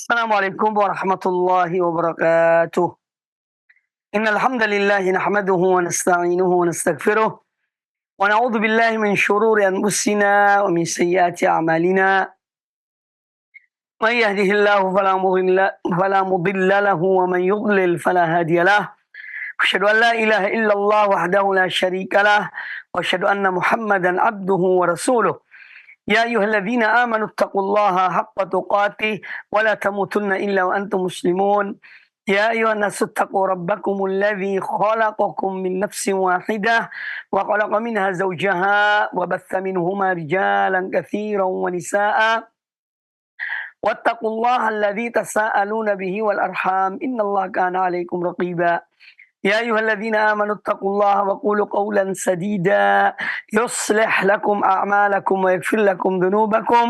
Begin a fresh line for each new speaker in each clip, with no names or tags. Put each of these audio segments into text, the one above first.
Assalamualaikum warahmatullahi wabarakatuh. Innal hamdalillah nahmaduhu wa nasta'inuhu wa nastaghfiruh wa na'udzu billahi min shururi anfusina wa min sayyiati a'malina. May yahdihillahu fala mudilla lahu wa man yudlil fala hadiyalah. Asyhadu an la ilaha illallah wahdahu la syarikalah wa asyhadu anna Muhammadan abduhu wa rasuluh. Ya ayyuhalladzina amanu taqullaha haqqa tuqatih wa la tamutunna illa wa antum muslimun. Ya ayyuhan nasu taqu rabbakumul ladzi khalaqakum min nafsin wahidah wa khalaqa minha zawjaha wa batha minhuma rijalan katsiran wa nisaa'a. Wattaqullaha alladzi tasaaluna bihi wal arham innallaha kana 'alaikum raqiba. يا أيها الذين آمنوا اتقوا الله وقولوا قولا سديدا يصلح لكم أعمالكم ويغفر لكم ذنوبكم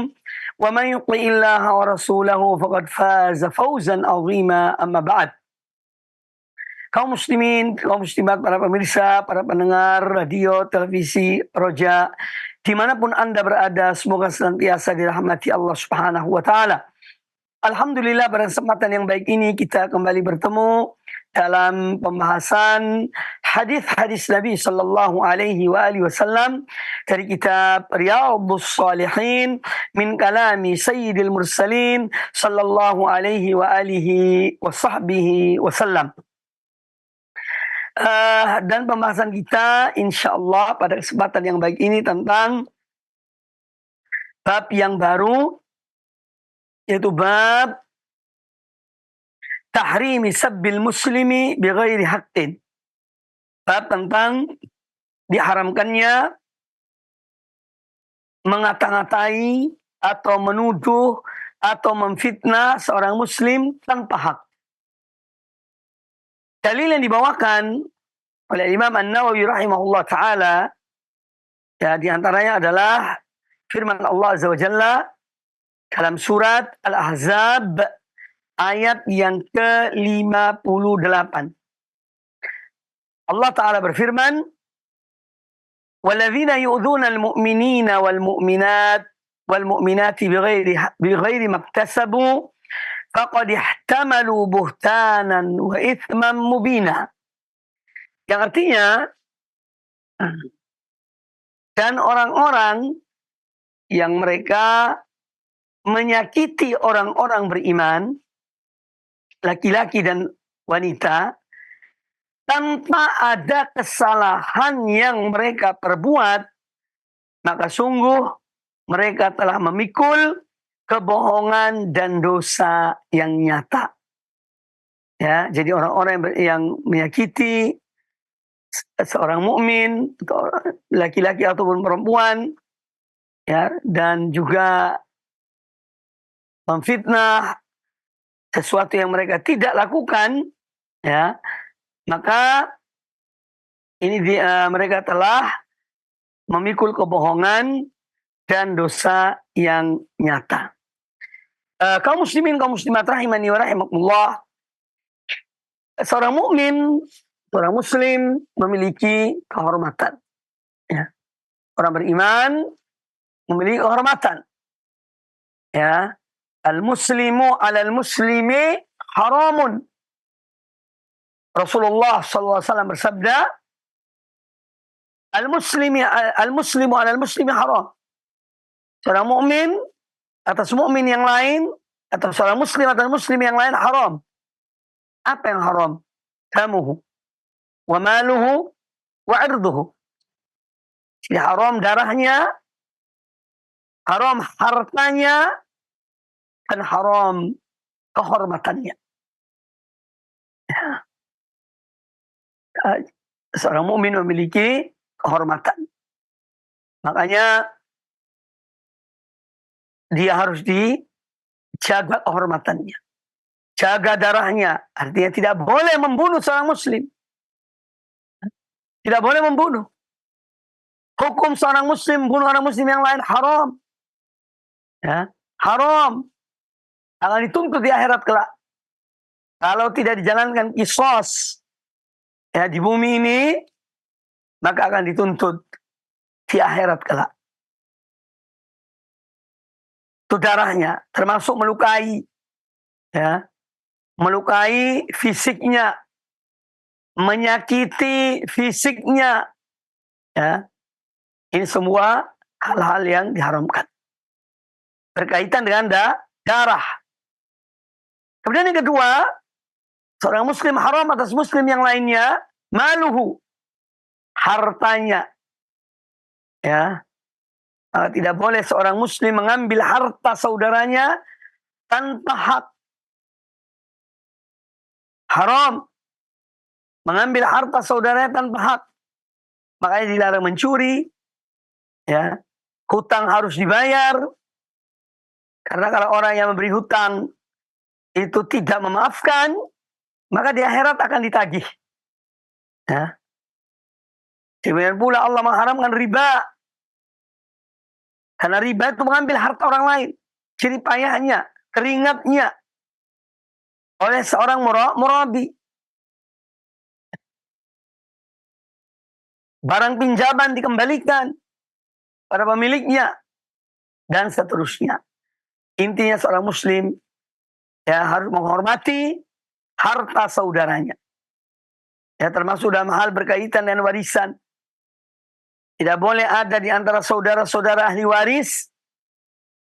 ومن يطع الله ورسوله فقد فاز فوزا عظيما أما بعد. Kaum muslimin, kaum muslimat, para pemirsa, para pendengar radio, televisi, Roja, dimanapun Anda berada, semoga senantiasa dirahmati Allah Subhanahu wa Ta'ala. Alhamdulillah, pada kesempatan yang baik ini kita kembali bertemu dalam pembahasan hadis-hadis Nabi sallallahu alaihi wasallam dari kitab Riyadhus Shalihin min kalami Sayyidil Mursalin sallallahu alaihi wasallam. Dan pembahasan kita insyaallah pada kesempatan yang baik ini tentang bab yang baru, yaitu bab tahrimi sabbil muslimi bighairi haqqin. Bab tentang diharamkannya mengata-ngatai atau menuduh atau memfitnah seorang muslim tanpa hak. Dalil yang dibawakan oleh Imam An-Nawawi rahimahullah ta'ala, ya, diantaranya adalah firman Allah Azza wa Jalla dalam surat Al-Ahzab ayat yang ke-58. Allah Ta'ala berfirman, وَالَّذِينَ يُؤْذُونَ الْمُؤْمِنِينَ وَالْمُؤْمِنَاتِ بِغَيْرِ مَا اكْتَسَبُوا فَقَدِ احْتَمَلُوا بُهْتَانًا وَإِثْمًا مُبِينًا. Yang artinya, dan orang-orang yang mereka menyakiti orang-orang beriman, laki-laki dan wanita, tanpa ada kesalahan yang mereka perbuat, maka sungguh mereka telah memikul kebohongan dan dosa yang nyata. Ya, jadi orang-orang yang menyakiti seorang mukmin, laki-laki ataupun perempuan, ya, dan juga memfitnah sesuatu yang mereka tidak lakukan, ya, maka ini mereka telah memikul kebohongan dan dosa yang nyata. Kaum muslimin, kaum muslimat rahimani wa rahimakumullah, seorang mukmin, seorang muslim memiliki kehormatan. Ya. Orang beriman memiliki kehormatan. Ya. Al-muslimu 'alal muslimi haramun. Rasulullah SAW bersabda, Al-muslimu 'alal muslimi haram. Seorang mukmin atas mukmin yang lain, atau seorang muslim atas muslim yang lain haram. Apa yang haram? Damuhu wa maluhu wa 'irduhu. Jadi haram darahnya, haram hartanya, dan haram kehormatannya. Seorang mukmin memiliki kehormatan. Makanya dia harus dijaga kehormatannya. Jaga darahnya. Artinya tidak boleh membunuh seorang muslim. Tidak boleh membunuh. Hukum seorang muslim bunuh orang muslim yang lain haram. Ya, haram. Akan dituntut di akhirat kelak. Kalau tidak dijalankan qisas, ya, di bumi ini, maka akan dituntut di akhirat kelak. Itu darahnya, termasuk melukai. ya, melukai fisiknya, menyakiti fisiknya, ya. Ini semua hal-hal yang diharamkan berkaitan dengan darah. Kemudian yang kedua, seorang muslim haram atas muslim yang lainnya maluhu, hartanya. Ya, tidak boleh seorang muslim mengambil harta saudaranya tanpa hak. Haram mengambil harta saudaranya tanpa hak. Makanya dilarang mencuri. Ya, hutang harus dibayar. Karena kalau orang yang memberi hutang itu tidak memaafkan, maka di akhirat akan ditagih. Ya. Kemudian pula Allah mengharamkan riba. Karena riba itu mengambil harta orang lain. Jerih payahnya, keringatnya oleh seorang murabi. Barang pinjaman dikembalikan pada pemiliknya. Dan seterusnya. Intinya seorang muslim ya harus menghormati harta saudaranya. Ya, termasuk dalam hal berkaitan dengan warisan. Tidak boleh ada di antara saudara-saudara ahli waris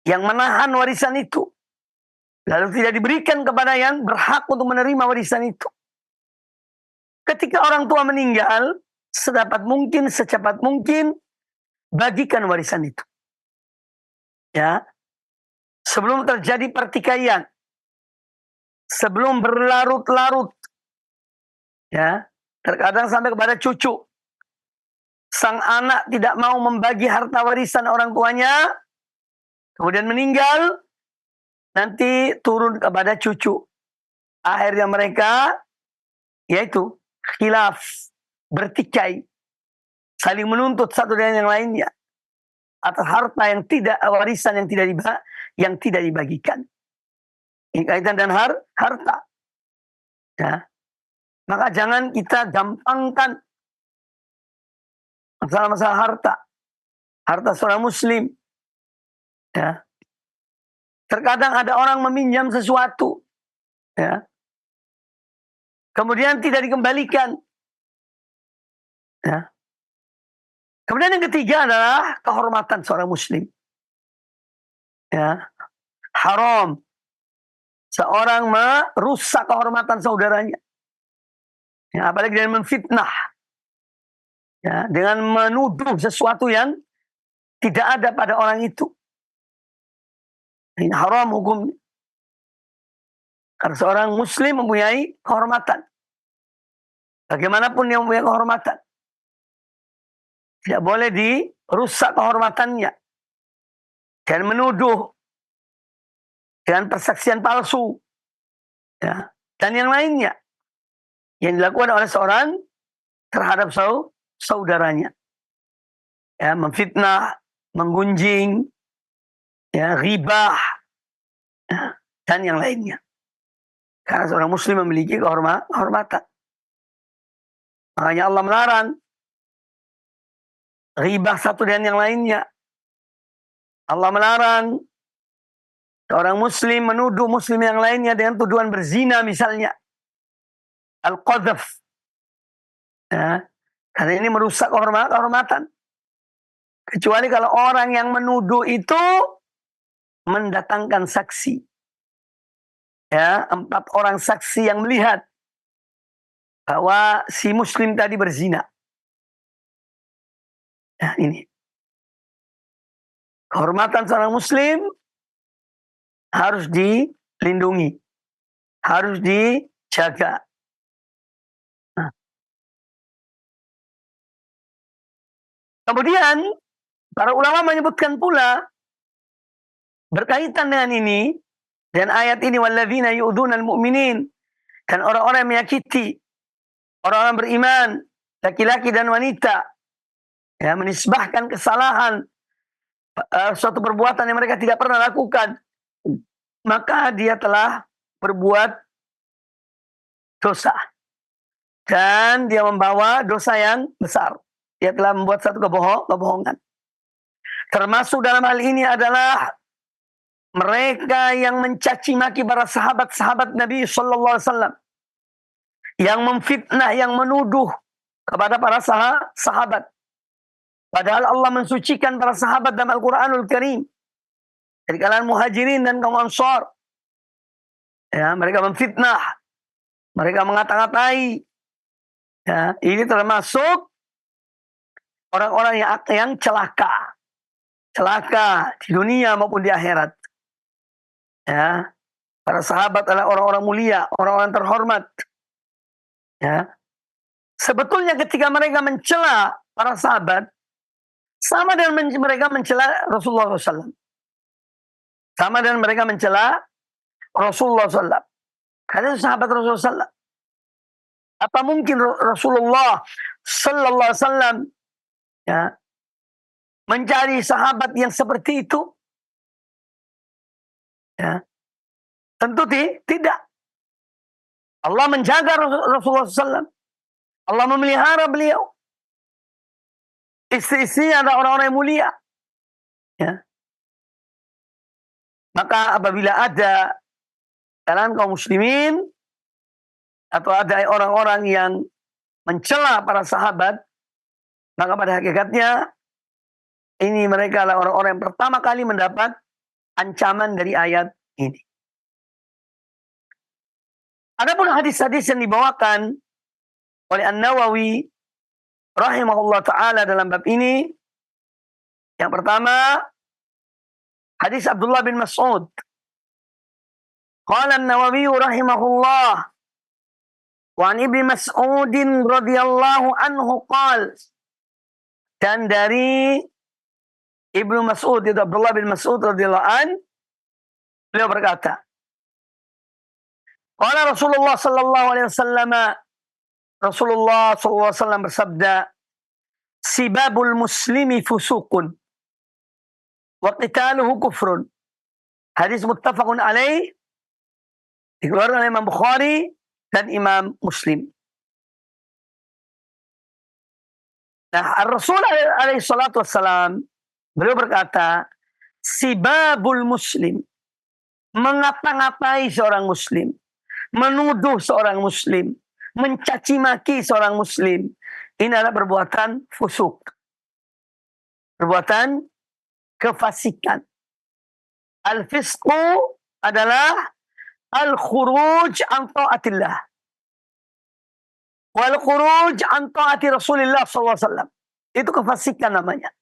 yang menahan warisan itu. Lalu tidak diberikan kepada yang berhak untuk menerima warisan itu. Ketika orang tua meninggal, sedapat mungkin, secepat mungkin, bagikan warisan itu. Ya, sebelum terjadi pertikaian, sebelum berlarut-larut, ya, terkadang sampai kepada cucu. Sang anak tidak mau membagi harta warisan orang tuanya, kemudian meninggal, nanti turun kepada cucu. Akhirnya mereka, yaitu khilaf, bertikai, saling menuntut satu dengan yang lainnya atas harta yang tidak, warisan yang tidak dibagikan. Ini kaitan dengan harta. Ya. Maka jangan kita gampangkan masalah-masalah harta. Harta seorang muslim. Ya. Terkadang ada orang meminjam sesuatu. Ya. Kemudian tidak dikembalikan. Ya. Kemudian yang ketiga adalah kehormatan seorang muslim. Ya. Haram seorang merusak kehormatan saudaranya. Ya, apalagi dengan memfitnah. Ya, dengan menuduh sesuatu yang tidak ada pada orang itu. Ini haram hukumnya. Karena seorang muslim mempunyai kehormatan. Bagaimanapun yang mempunyai kehormatan. Tidak boleh dirusak kehormatannya. Dan menuduh. Dengan persaksian palsu. Ya, dan yang lainnya. Yang dilakukan oleh seorang terhadap saudaranya. Ya, memfitnah, menggunjing, ya, ghibah, ya, dan yang lainnya. Karena seorang muslim memiliki kehormatan. Makanya Allah melarang ghibah satu dengan yang lainnya. Allah melarang seorang muslim menuduh muslim yang lainnya dengan tuduhan berzina misalnya. Al-qadhaf. Ya, karena ini merusak kehormatan. Kecuali kalau orang yang menuduh itu mendatangkan saksi. Ya, 4 orang saksi yang melihat bahwa si muslim tadi berzina. Ya, ini. Kehormatan seorang muslim harus dilindungi. Harus dijaga. Nah. Kemudian para ulama menyebutkan pula berkaitan dengan ini dan ayat ini walladzina yu'dzunal mu'minin, dan orang-orang yang menyakiti orang-orang beriman, laki-laki dan wanita, ya, menisbahkan kesalahan suatu perbuatan yang mereka tidak pernah lakukan, maka dia telah berbuat dosa dan dia membawa dosa yang besar. Dia telah membuat satu kebohongan. Termasuk dalam hal ini adalah mereka yang mencaci maki para sahabat-sahabat Nabi sallallahu alaihi wasallam, yang memfitnah, yang menuduh kepada para sahabat. Padahal Allah mensucikan para sahabat dalam Al-Quranul Karim dari kalangan muhajirin dan kaum ansar. Ya, mereka memfitnah, mereka mengata-ngatai. Ya, ini termasuk orang-orang yang celaka di dunia maupun di akhirat. Ya, para sahabat adalah orang-orang mulia, orang-orang terhormat. Ya, sebetulnya ketika mereka mencela para sahabat, sama dengan mereka mencela Rasulullah SAW. Sama dengan mereka mencela Rasulullah SAW. Karena itu sahabat Rasulullah SAW. Apa mungkin Rasulullah Sallallahu Alaihi Wasallam ya, mencari sahabat yang seperti itu? Ya, tentu tidak. Allah menjaga Rasulullah SAW. Allah memelihara beliau. Istri-istrinya adalah orang-orang yang mulia. Ya. Maka apabila ada kalangan kaum muslimin atau ada orang-orang yang mencela para sahabat, maka pada hakikatnya ini mereka adalah orang-orang yang pertama kali mendapat ancaman dari ayat ini. Adapun hadis-hadis yang dibawakan oleh An-Nawawi rahimahullah ta'ala dalam bab ini, yang pertama hadis Abdullah bin Mas'ud. Qala An-Nawawi rahimahullah wa an Ibnu Mas'ud radhiyallahu anhu qala, dan dari Ibnu Mas'ud, itu Abdullah bin Mas'ud radhiyallahu an, beliau berkata, qala Rasulullah sallallahu alaihi wasallam, Rasulullah sallallahu alaihi wasallam bersabda, sibabul muslimi fusukun wa qitaluhu kufrun. Hadis muttafaqun alaih, dikeluarkan oleh Imam Bukhari dan Imam Muslim. Nah, Rasul alaihi salatu wassalam, beliau berkata, sibabul muslim, mengata-ngatai seorang muslim, menuduh seorang muslim, mencaci maki seorang muslim, ini adalah perbuatan fusuk, perbuatan kefasikan. Al-fisqu adalah al-khuruj an ta'atillah wal khuruj an ta'ati Rasulillah sallallahu alaihi wasallam. Itu kefasikan namanya.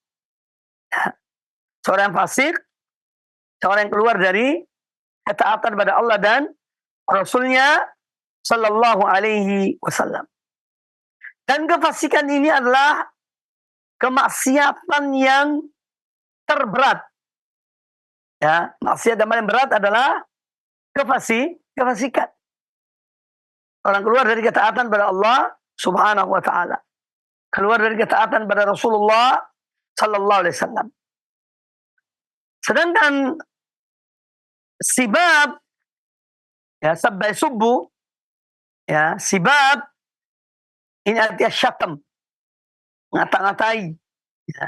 Seorang yang fasik, seorang yang keluar dari ketaatan pada Allah dan Rasulnya sallallahu alaihi wasallam. Dan kefasikan ini adalah kemaksiatan yang terberat. Ya, maksiat yang paling berat adalah kefasikan. Orang keluar dari ketaatan pada Allah Subhanahu wa taala. Keluar dari ketaatan pada Rasulullah sallallahu alaihi wasallam. Sedangkan sibab, ya, sabba subbu, ya, sibab ini artinya syatam, ngata-ngatai, ya.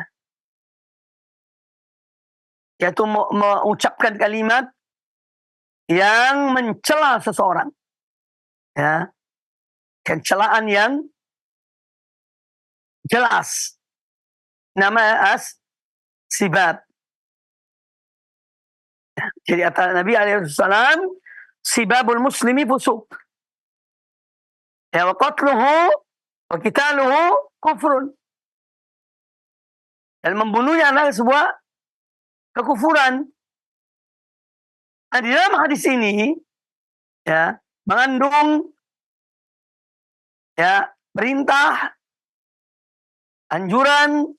Yaitu mengucapkan kalimat yang mencela seseorang, ya, pencelaan yang jelas, nama sibab. Jadi kata Nabi alaihissalam, sibabul muslimi fusuk, ya, wa qatluhu wa qitaluhu kufrun, dan membunuhnya adalah sebuah kekufuran. Nah, di dalam hadis ini, ya, mengandung, ya, perintah, anjuran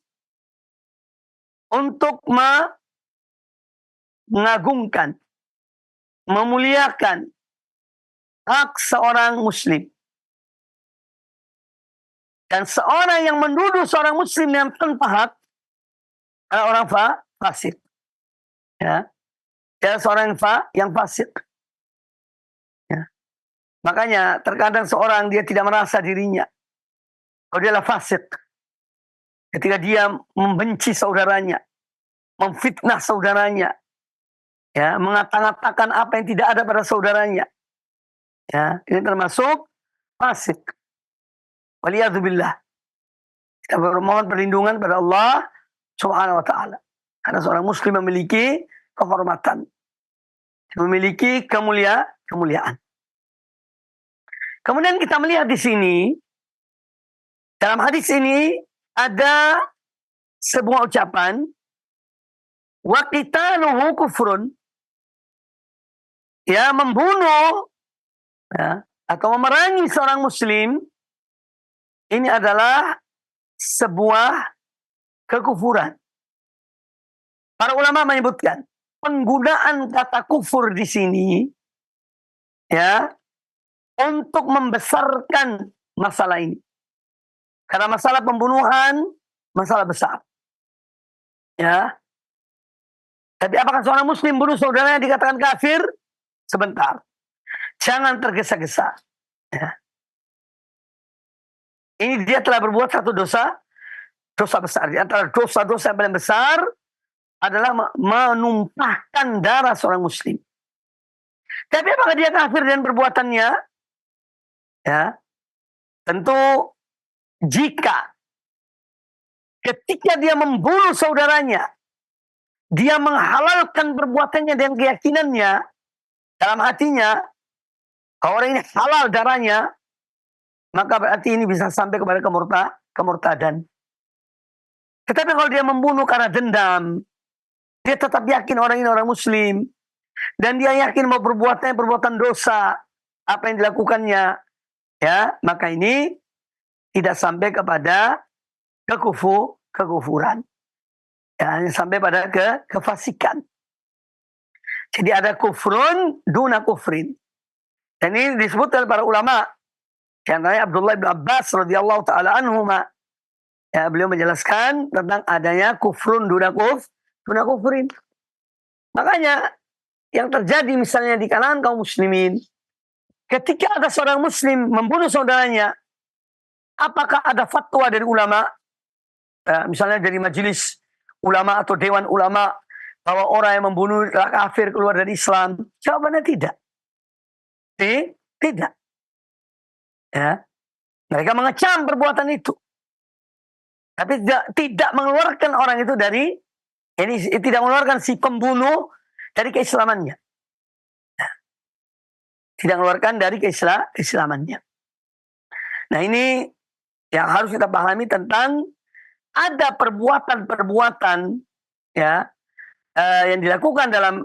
untuk mengagungkan, memuliakan hak seorang muslim. Dan seorang yang menuduh seorang muslim yang tanpa hak adalah orang fasik. Ya, dia seorang yang fasik. Ya. Makanya terkadang seorang dia tidak merasa dirinya kalau dia adalah fasik ketika dia membenci saudaranya, memfitnah saudaranya, Ya, mengata-ngatakan apa yang tidak ada pada saudaranya. Ya, ini termasuk fasik. Waliyadzubillah. Kita bermohon perlindungan pada Allah Subhanahu wa taala. Karena seorang muslim memiliki kehormatan, memiliki kemuliaan. Kemudian kita melihat di sini, dalam hadis ini ada sebuah ucapan, wa qitaluhu kufrun. Ya, membunuh ya, atau memerangi seorang muslim ini adalah sebuah kekufuran. Para ulama menyebutkan penggunaan kata kufur di sini ya untuk membesarkan masalah ini. Karena masalah pembunuhan masalah besar. Ya. Tapi apakah seorang muslim bunuh saudaranya dikatakan kafir? Sebentar. Jangan tergesa-gesa. Ya. Ini dia telah berbuat satu dosa besar. Di antara dosa-dosa yang paling besar adalah menumpahkan darah seorang muslim. Tapi apakah dia kafir dengan perbuatannya? Ya, tentu jika ketika dia membunuh saudaranya, dia menghalalkan perbuatannya dengan keyakinannya dalam hatinya, kalau orang ini halal darahnya, maka berarti ini bisa sampai kepada kemurtadan. Tetapi kalau dia membunuh karena dendam, dia tetap yakin orang ini orang muslim, dan dia yakin mau perbuatannya perbuatan dosa, apa yang dilakukannya, ya, maka ini tidak sampai kepada kekufuran. Ya, sampai pada kefasikan. Jadi ada kufrun duna kufrin. Dan ini disebut oleh para ulama. Contohnya Abdullah bin Abbas radhiyallahu taala anhuma. Ya, beliau menjelaskan tentang adanya kufrun duna kufrin. Makanya yang terjadi misalnya di kalangan kaum muslimin, ketika ada seorang muslim membunuh saudaranya, apakah ada fatwa dari ulama? Misalnya dari majelis ulama atau dewan ulama bahwa orang yang membunuh kafir keluar dari Islam? Jawabannya tidak. Tidak. Ya. Mereka mengecam perbuatan itu. Tapi tidak mengeluarkan orang itu dari, ini tidak mengeluarkan si pembunuh dari keislamannya. Tidak mengeluarkan dari keislamannya. Nah, ini yang harus kita pahami tentang ada perbuatan-perbuatan ya yang dilakukan dalam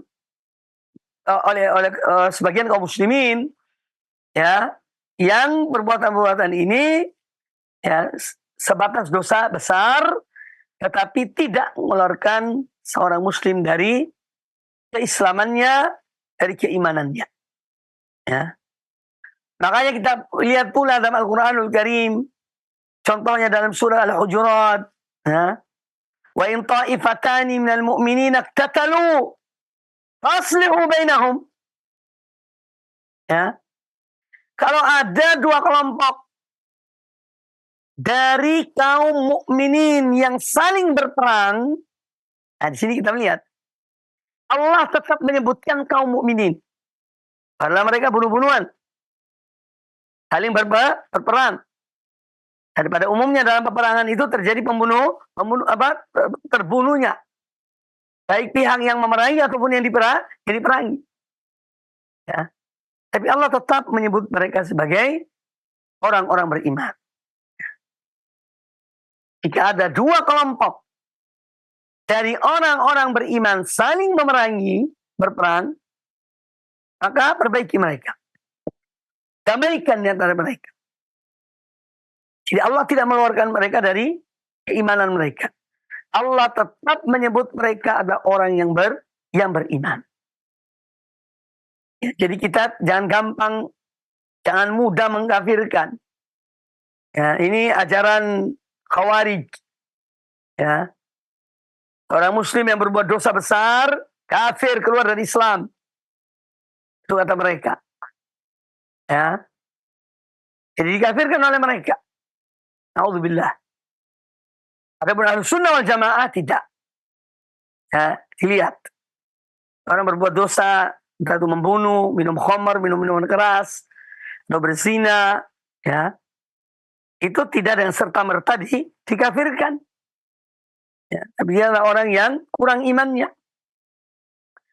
oleh sebagian kaum muslimin ya, yang perbuatan-perbuatan ini ya sebatas dosa besar tetapi tidak mengeluarkan seorang muslim dari keislamannya, dari keimanannya. Ya. Makanya kita lihat pula dalam Al-Qur'anul Karim, contohnya dalam surah Al-Hujurat, ya. Wa in ta'ifatani minal mu'minina iqtatalu faslihu bainahum. Ya. Kalau ada dua kelompok dari kaum mukminin yang saling berperang, nah di sini kita melihat Allah tetap menyebutkan kaum mukminin. Karena mereka bunuh-bunuhan, saling berperang. Dan pada umumnya dalam peperangan itu terjadi terbunuhnya, baik pihak yang memerangi ataupun yang diperangi. Ya. Tapi Allah tetap menyebut mereka sebagai orang-orang beriman. Jika ada dua kelompok dari orang-orang beriman saling memerangi, berperang, maka perbaiki mereka. Damaikan di antara mereka. Jadi Allah tidak mengeluarkan mereka dari keimanan mereka. Allah tetap menyebut mereka adalah orang yang beriman. Ya, jadi kita jangan mudah mengkafirkan. Ya, ini ajaran Khawarij. Ya. Orang muslim yang berbuat dosa besar, kafir, keluar dari Islam. Itu kata mereka. Ya. Jadi dikafirkan oleh mereka. Na'udzubillah. Adapun Ahlus Sunnah wal Jamaah tidak. Ya, dilihat. Orang berbuat dosa, entah itu membunuh, minum khamar, minum minuman keras, atau berzina, ya, itu tidak dengan serta merta dikafirkan. Ya, tapi dia adalah orang yang kurang imannya.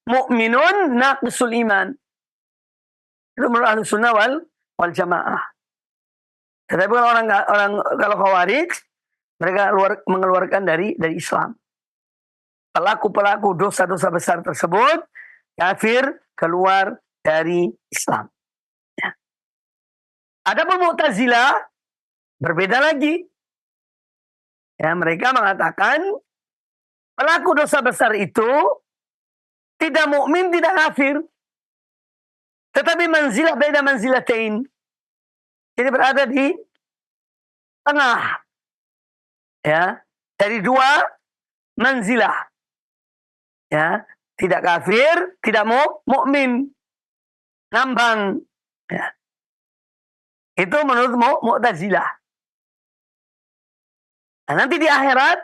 Mu'minun naqisul iman. Itu menurut Ahlus Sunnah wal Jamaah. Tetapi kalau Khawarij, mereka mengeluarkan dari Islam. Pelaku-pelaku dosa-dosa besar tersebut kafir, keluar dari Islam. Ya. Adapun Mu'tazilah berbeda lagi. Ya, mereka mengatakan pelaku dosa besar itu tidak mukmin, tidak kafir. Tetapi manzilah beda manzilatain. Ini berada di tengah. Ya, dari dua manzilah. Ya, tidak kafir, tidak mukmin. Ngambang. Ya. Itu menurut Mu'tazilah. Nah, nanti di akhirat,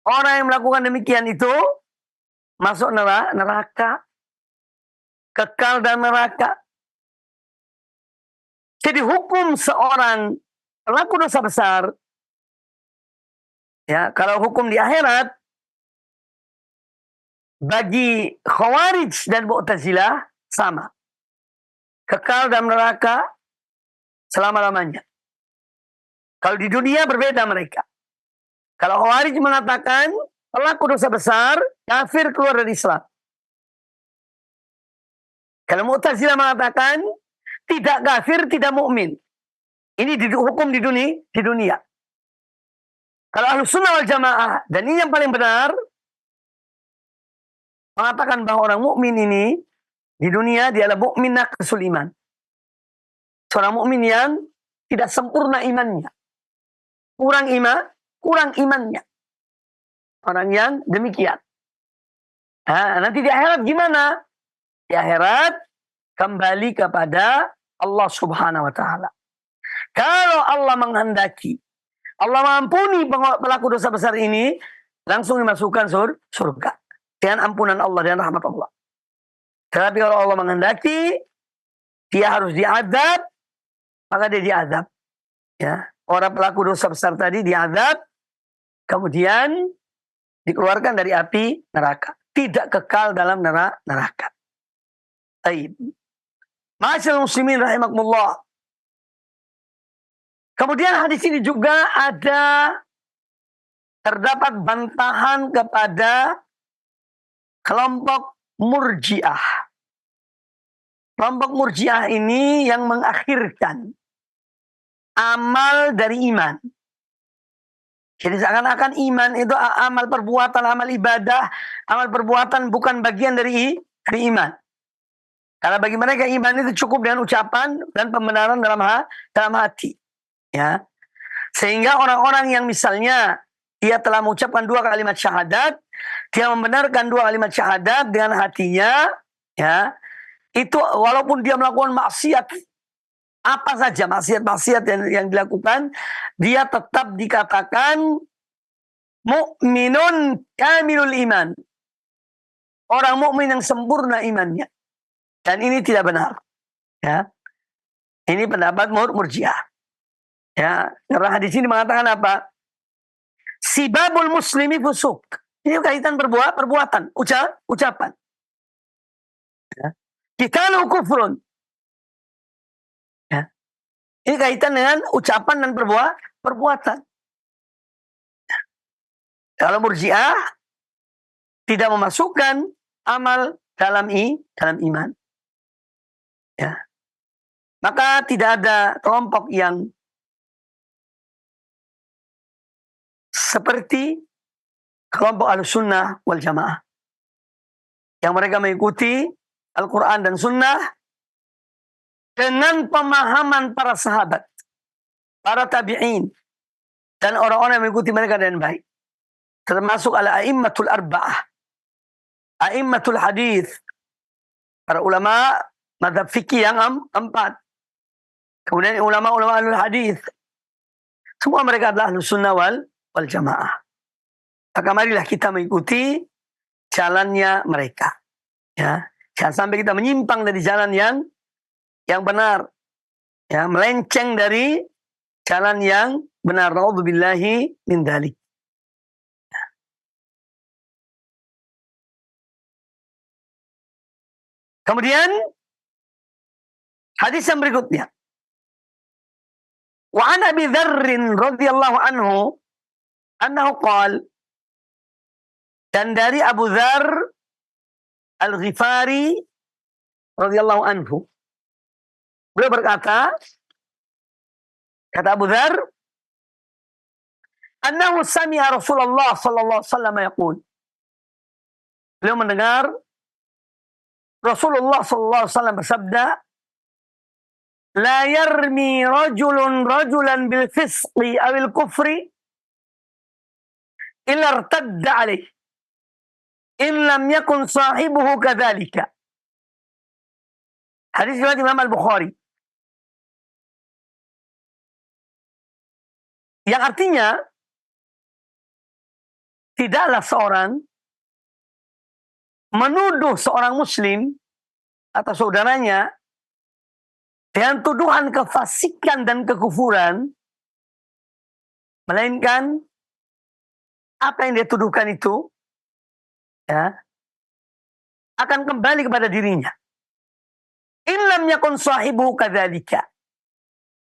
orang yang melakukan demikian itu masuk neraka, kekal dalam neraka. Jadi hukum seorang pelaku dosa besar, ya, kalau hukum di akhirat bagi Khawarij dan Mu'tazilah sama, kekal dalam neraka selama-lamanya. Kalau di dunia berbeda mereka. Kalau Khawarij mengatakan pelaku dosa besar kafir, keluar dari Islam. Kalau Mu'tazilah mengatakan tidak kafir, tidak mukmin. Ini hukum di dunia. Kalau Ahlus Sunnah wal Jamaah, dan ini yang paling benar, mengatakan bahwa orang mukmin ini di dunia dia adalah mukmin naqisul iman. Seorang mukmin yang tidak sempurna imannya. Kurang imannya. Orang yang demikian. Nah, nanti di akhirat gimana? Di akhirat kembali kepada Allah Subhanahu wa taala. Kalau Allah menghendaki, Allah mengampuni pelaku dosa besar ini, langsung dimasukkan surga dengan ampunan Allah dan rahmat Allah. Tetapi kalau Allah menghendaki dia harus diazab, maka dia diazab. Ya, orang pelaku dosa besar tadi diazab, kemudian dikeluarkan dari api neraka, tidak kekal dalam neraka. Baik. Ma'asyiral muslimin rahimakumullah. Kemudian hadis ini juga terdapat bantahan kepada kelompok Murji'ah. Kelompok Murji'ah ini yang mengakhirkan amal dari iman. Jadi seakan-akan iman itu amal perbuatan, amal ibadah, amal perbuatan bukan bagian dari iman. Karena bagi mereka iman itu cukup dengan ucapan dan pembenaran dalam hati. Ya. Sehingga orang-orang yang misalnya dia telah mengucapkan 2 kalimat syahadat, dia membenarkan 2 kalimat syahadat dengan hatinya, ya, itu walaupun dia melakukan maksiat, apa saja maksiat yang dilakukan, dia tetap dikatakan mukminun kamilul iman. Orang mukmin yang sempurna imannya. Dan ini tidak benar. Ya. Ini pendapat Murji'ah. Ya, karena hadis ini mengatakan apa? Sibabul muslimi fusuk. Ini kaitan perbuatan, ucapan. Ya. Qitalu kufrun. Ya. Ini kaitan dengan ucapan dan perbuatan. Ya. Kalau Murji'ah tidak memasukkan amal dalam iman. Ya. Maka tidak ada kelompok yang seperti kelompok Ahlussunnah wal Jamaah yang mereka mengikuti Al-Quran dan Sunnah dengan pemahaman para sahabat, para tabi'in, dan orang-orang yang mengikuti mereka dengan baik, termasuk al-a'immatul arba'ah, a'immatul hadith, para ulama mazhab fikih yang 4, kemudian ulama-ulama ahlul hadith, semua mereka adalah Ahlussunnah wal Jamaah. Maka marilah kita mengikuti jalannya mereka. Ya, jangan sampai kita menyimpang dari jalan yang benar. Ya, melenceng dari jalan yang benar. Na'udzubillahi min dzalik. Kemudian hadis yang berikutnya. Wa an Abi Dzarr radhiyallahu anhu annahu qala, dan dari Abu Dzarr Al-Ghifari radhiyallahu anhu, beliau berkata, kata Abu Dzarr, annahu sami'a Rasulullah sallallahu alaihi wasallam yaqul, beliau mendengar Rasulullah sallallahu alaihi wasallam bersabda, la yarmi rajulun rajulan bil fisqi awil kufri illa irtadda alaih in lam yakun sahibuhu kadzalika. Hadis riwayat Imam Al-Bukhari. Yang artinya, tidaklah seorang menuduh seorang muslim atau saudaranya dengan tuduhan kefasikan dan kekufuran, melainkan apa yang dia tuduhkan itu ya akan kembali kepada dirinya. In lam yakun sahibu kadzalika.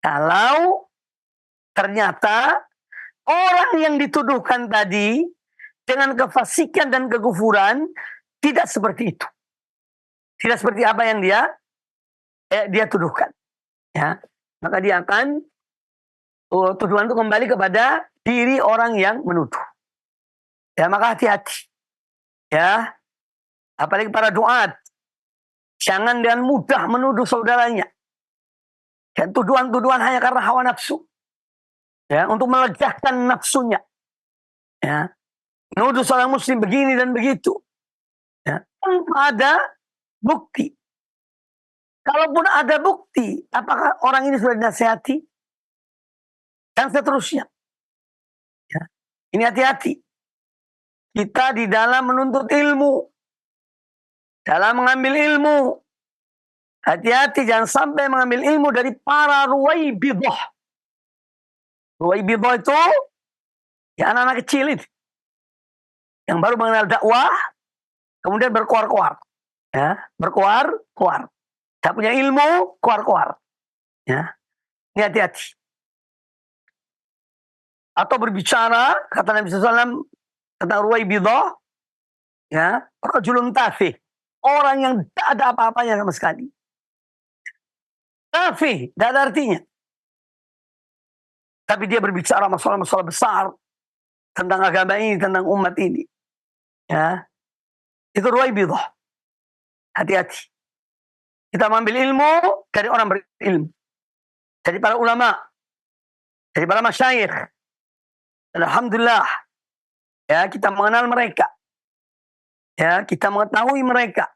Kalau ternyata orang yang dituduhkan tadi dengan kefasikan dan kekufuran tidak seperti itu. Tidak seperti apa yang dia tuduhkan. Ya, maka dia akan tuduhan itu kembali kepada diri orang yang menuduh. Ya, maka hati-hati. Ya, apalagi para duat, jangan dengan mudah menuduh saudaranya. Dan tuduhan-tuduhan hanya karena hawa nafsu. Ya, untuk meledahkan nafsunya. Ya, menuduh seorang muslim begini dan begitu. Ya, tanpa ada bukti. Kalaupun ada bukti, apakah orang ini sudah dinasihati? Dan seterusnya. Ya, ini hati-hati. Kita di dalam menuntut ilmu, dalam mengambil ilmu, hati-hati jangan sampai mengambil ilmu dari para ruwaibidah. Ruwaibidah itu ya anak-anak kecil itu, yang baru mengenal dakwah, kemudian berkoar-koar, ya, berkoar-koar. Tak punya ilmu, koar-koar. Ya, ini hati-hati. Atau berbicara, kata Nabi SAW tentang ruwaibidah, ya, rajulun tafih, orang yang tak ada apa-apanya sama sekali. Tafih, tidak ada artinya. Tapi dia berbicara masalah-masalah besar tentang agama ini, tentang umat ini. Ya, itu ruwaibidah. Hati-hati. Kita mengambil ilmu dari orang berilmu. Dari para ulama. Dari para masyayikh. Alhamdulillah. Ya, kita mengenal mereka. Ya, kita mengetahui mereka.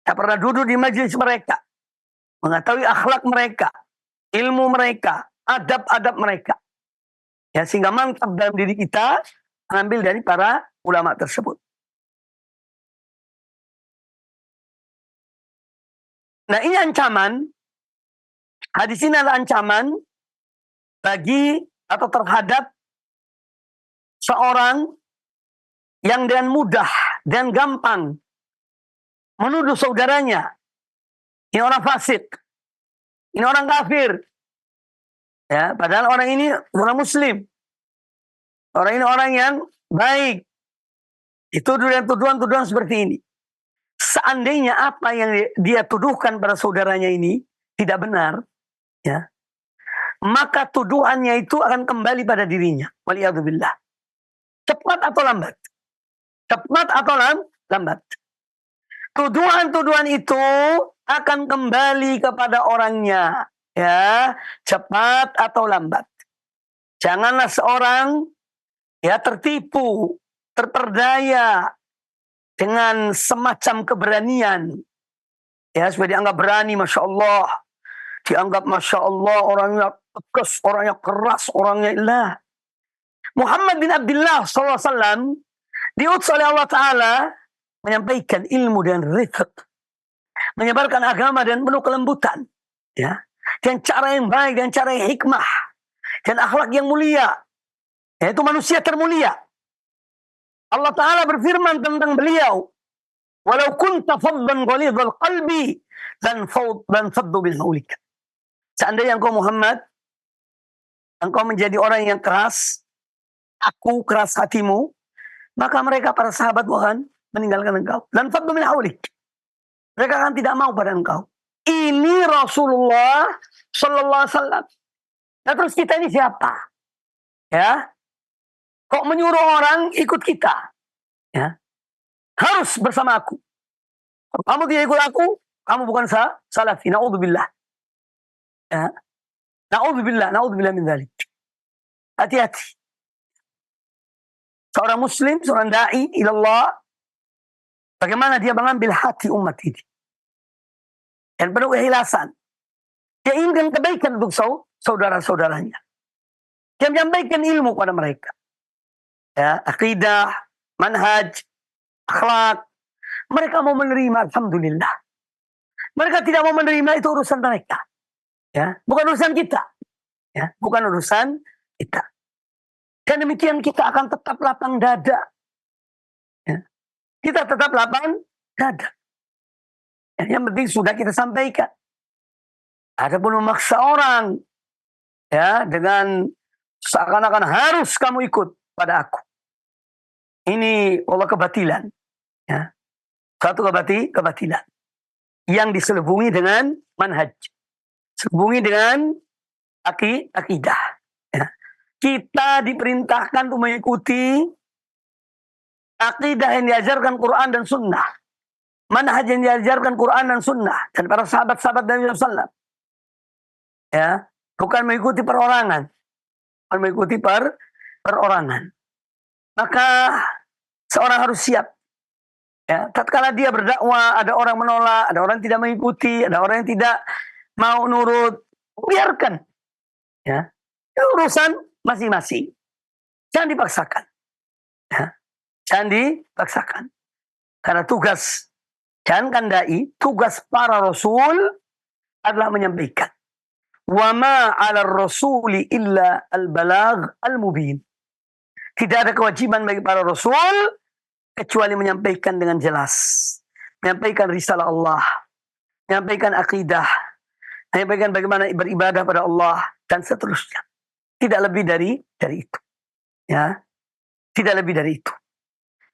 Kita pernah duduk di majelis mereka. Mengetahui akhlak mereka. Ilmu mereka. Adab-adab mereka. Ya, sehingga mantap dalam diri kita mengambil dari para ulama tersebut. Nah, ini ancaman. Hadis ini adalah ancaman bagi atau terhadap seorang yang dengan mudah dan gampang menuduh saudaranya. Ini orang fasik. Ini orang kafir. Ya, padahal orang ini orang muslim. Orang ini orang yang baik. Itu dengan tuduhan-tuduhan seperti ini. Seandainya apa yang dia tuduhkan pada saudaranya ini tidak benar, ya, maka tuduhannya itu akan kembali pada dirinya. Waliyadzubillah. Cepat atau lambat. Cepat atau lambat. Tuduhan-tuduhan itu akan kembali kepada orangnya. Ya, cepat atau lambat. Janganlah seorang ya tertipu, terperdaya dengan semacam keberanian. Ya, supaya dianggap berani, Masya Allah. Dianggap Masya Allah, orangnya tegas, orangnya keras, orangnya ilah. Muhammad bin Abdullah SAW diutus oleh Allah Ta'ala menyampaikan ilmu dan rifq, menyebarkan agama dan penuh kelembutan, ya, dan cara yang baik dan cara yang hikmah dan akhlak yang mulia, yaitu manusia termulia. Allah Ta'ala berfirman tentang beliau, walau kunta faddan ghalidhal qalbi lan faddu min hawlik. Seandainya engkau Muhammad, engkau menjadi orang yang keras, aku keras hatimu, maka mereka para sahabat akan meninggalkan engkau. Dan faddu min hawlik. Mereka akan tidak mau pada engkau. Ini Rasulullah Sallallahu Alaihi Wasallam. Nah terus kita ini siapa? Ya, kok menyuruh orang ikut kita? Ya, harus bersama aku. Kalau kamu tidak ikut aku, kamu bukan salafi. Naudzubillah. Ya, naudzubillah min dzalik. Hati-hati. Seorang muslim, seorang da'i ilallah, bagaimana dia mengambil hati umat ini. Dan penuh keikhlasan. Dia inginkan kebaikan untuk saudara-saudaranya. Dia menyampaikan ilmu kepada mereka. Ya, akidah, manhaj, akhlak. Mereka mau menerima, alhamdulillah. Mereka tidak mau menerima, itu urusan mereka. Ya, bukan urusan kita. Ya, bukan urusan kita. Dan demikian kita akan tetap lapang dada. Ya. Kita tetap lapang dada. Yang penting sudah kita sampaikan. Adapun memaksa orang, ya, dengan seakan-akan harus kamu ikut pada aku. Ini Allah kebatilan. Ya. Satu kebatilan. Yang diselubungi dengan manhaj. Selubungi dengan akidah. Ya. Kita diperintahkan untuk mengikuti akidah yang diajarkan Quran dan Sunnah. Manhaj yang diajarkan Quran dan Sunnah. Dan para sahabat-sahabat Nabi SAW. Ya, bukan mengikuti perorangan. Bukan mengikuti perorangan. Maka seorang harus siap. Ya, tatkala dia berdakwah, ada orang menolak, ada orang tidak mengikuti, ada orang yang tidak mau nurut, biarkan. Ya, urusan masing-masing. Jangan dipaksakan. Ya, jangan dipaksakan. Karena tugas, jangankan dai, tugas para rasul adalah menyampaikan. Wa ma 'ala rasuli illa al-balagh al-mubin. Tidak ada kewajiban bagi para rasul kecuali menyampaikan dengan jelas. Menyampaikan risalah Allah. Menyampaikan akidah. Menyampaikan bagaimana beribadah pada Allah. Dan seterusnya. Tidak lebih dari itu. Ya. Tidak lebih dari itu.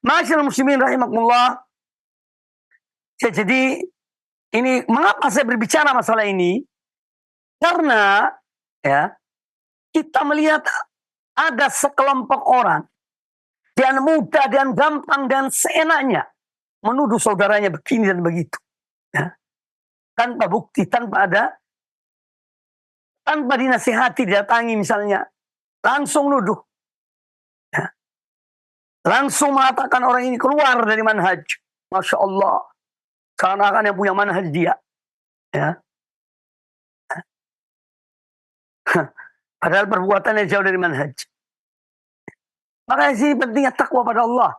Ma'asyiral muslimin rahimakumullah. Jadi ini mengapa saya berbicara masalah ini? Karena ya, kita melihat ada sekelompok orang dan mudah dan gampang dan seenaknya menuduh saudaranya begini dan begitu. Ya. Tanpa bukti, tanpa dinasihati, didatangi misalnya. Langsung nuduh. Ya. Langsung mengatakan orang ini keluar dari manhaj. Masya Allah. Seakan-akan yang punya manhaj dia. Ya. Padahal perbuatannya jauh dari manhaj. Makanya sini pentingnya takwa pada Allah.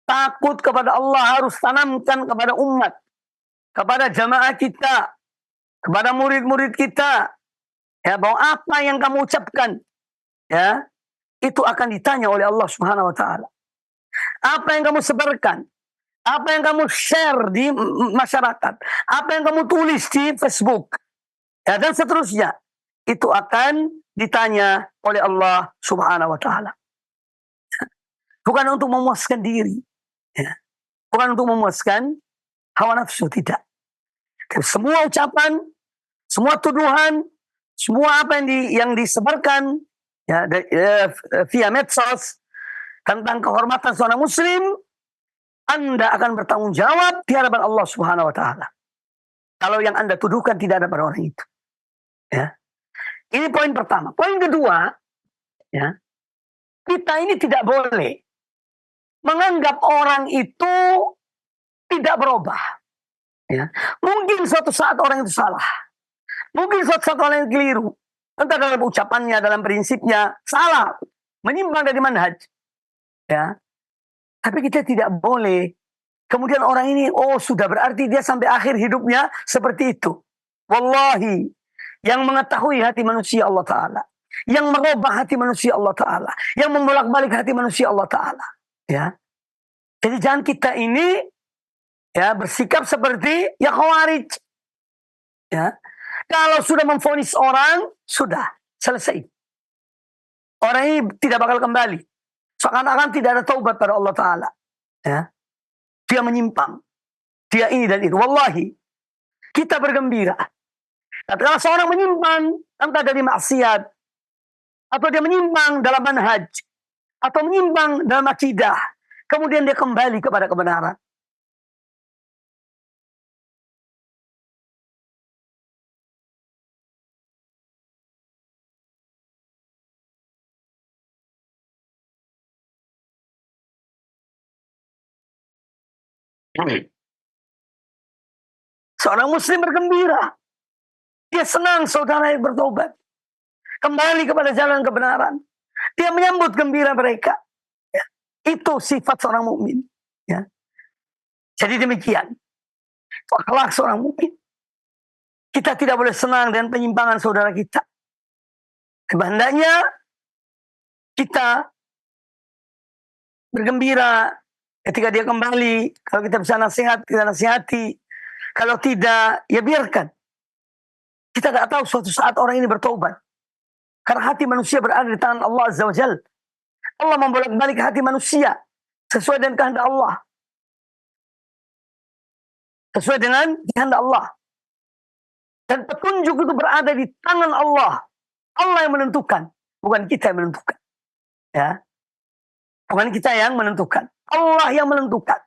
Takut kepada Allah harus tanamkan kepada umat. Kepada jamaah kita. Kepada murid-murid kita. Ya, bahwa apa yang kamu ucapkan. Ya, itu akan ditanya oleh Allah Subhanahu wa Ta'ala. Apa yang kamu sebarkan. Apa yang kamu share di masyarakat. Apa yang kamu tulis di Facebook. Ya, dan seterusnya. Itu akan ditanya oleh Allah Subhanahu wa Ta'ala. Bukan untuk memuaskan diri. Ya. Bukan untuk memuaskan hawa nafsu, tidak. Semua ucapan, semua tuduhan, semua apa yang disebarkan ya, via medsos tentang kehormatan seorang muslim, Anda akan bertanggung jawab di hadapan Allah Subhanahu wa Ta'ala. Kalau yang Anda tuduhkan tidak ada pada orang itu. Ya. Ini poin pertama. Poin kedua, ya, kita ini tidak boleh menganggap orang itu tidak berubah. Ya. Mungkin suatu saat orang itu salah. Mungkin suatu saat orang itu keliru. Entah dalam ucapannya, dalam prinsipnya, salah. menyimpang dari manhaj. Ya. Tapi kita tidak boleh. Kemudian orang ini, oh sudah berarti dia sampai akhir hidupnya seperti itu. Wallahi, yang mengetahui hati manusia Allah Ta'ala. Yang merubah hati manusia Allah Ta'ala. Yang membolak-balik hati manusia Allah Ta'ala. Ya. Jadi jangan kita ini ya bersikap seperti ya Khawarij. Ya. Kalau sudah memvonis orang, sudah selesai. Orang ini tidak bakal kembali. Seakan-akan tidak ada taubat pada Allah Ta'ala. Ya. Dia menyimpang. Dia ini dan itu. Wallahi, kita bergembira. Kalau seorang menyimpang, entah dari maksiat, atau dia menyimpang dalam manhaj, atau menyimpang dalam akidah, kemudian dia kembali kepada kebenaran. Seorang muslim bergembira. Dia senang saudara yang bertobat. Kembali kepada jalan kebenaran. Dia menyambut gembira mereka. Ya. Itu sifat seorang mukmin. Ya. Jadi demikian. Akhlak seorang mukmin. Kita tidak boleh senang dengan penyimpangan saudara kita. Hendaknya kita bergembira ketika dia kembali. Kalau kita bisa nasihat, kita nasihati. Kalau tidak, ya biarkan. Kita tidak tahu suatu saat orang ini bertobat. Karena hati manusia berada di tangan Allah Azza wa Jal. Allah membolak-balik hati manusia sesuai dengan kehendak Allah. Sesuai dengan kehendak Allah. Dan petunjuk itu berada di tangan Allah. Allah yang menentukan, bukan kita yang menentukan. Ya. Bukan kita yang menentukan. Allah yang menentukan.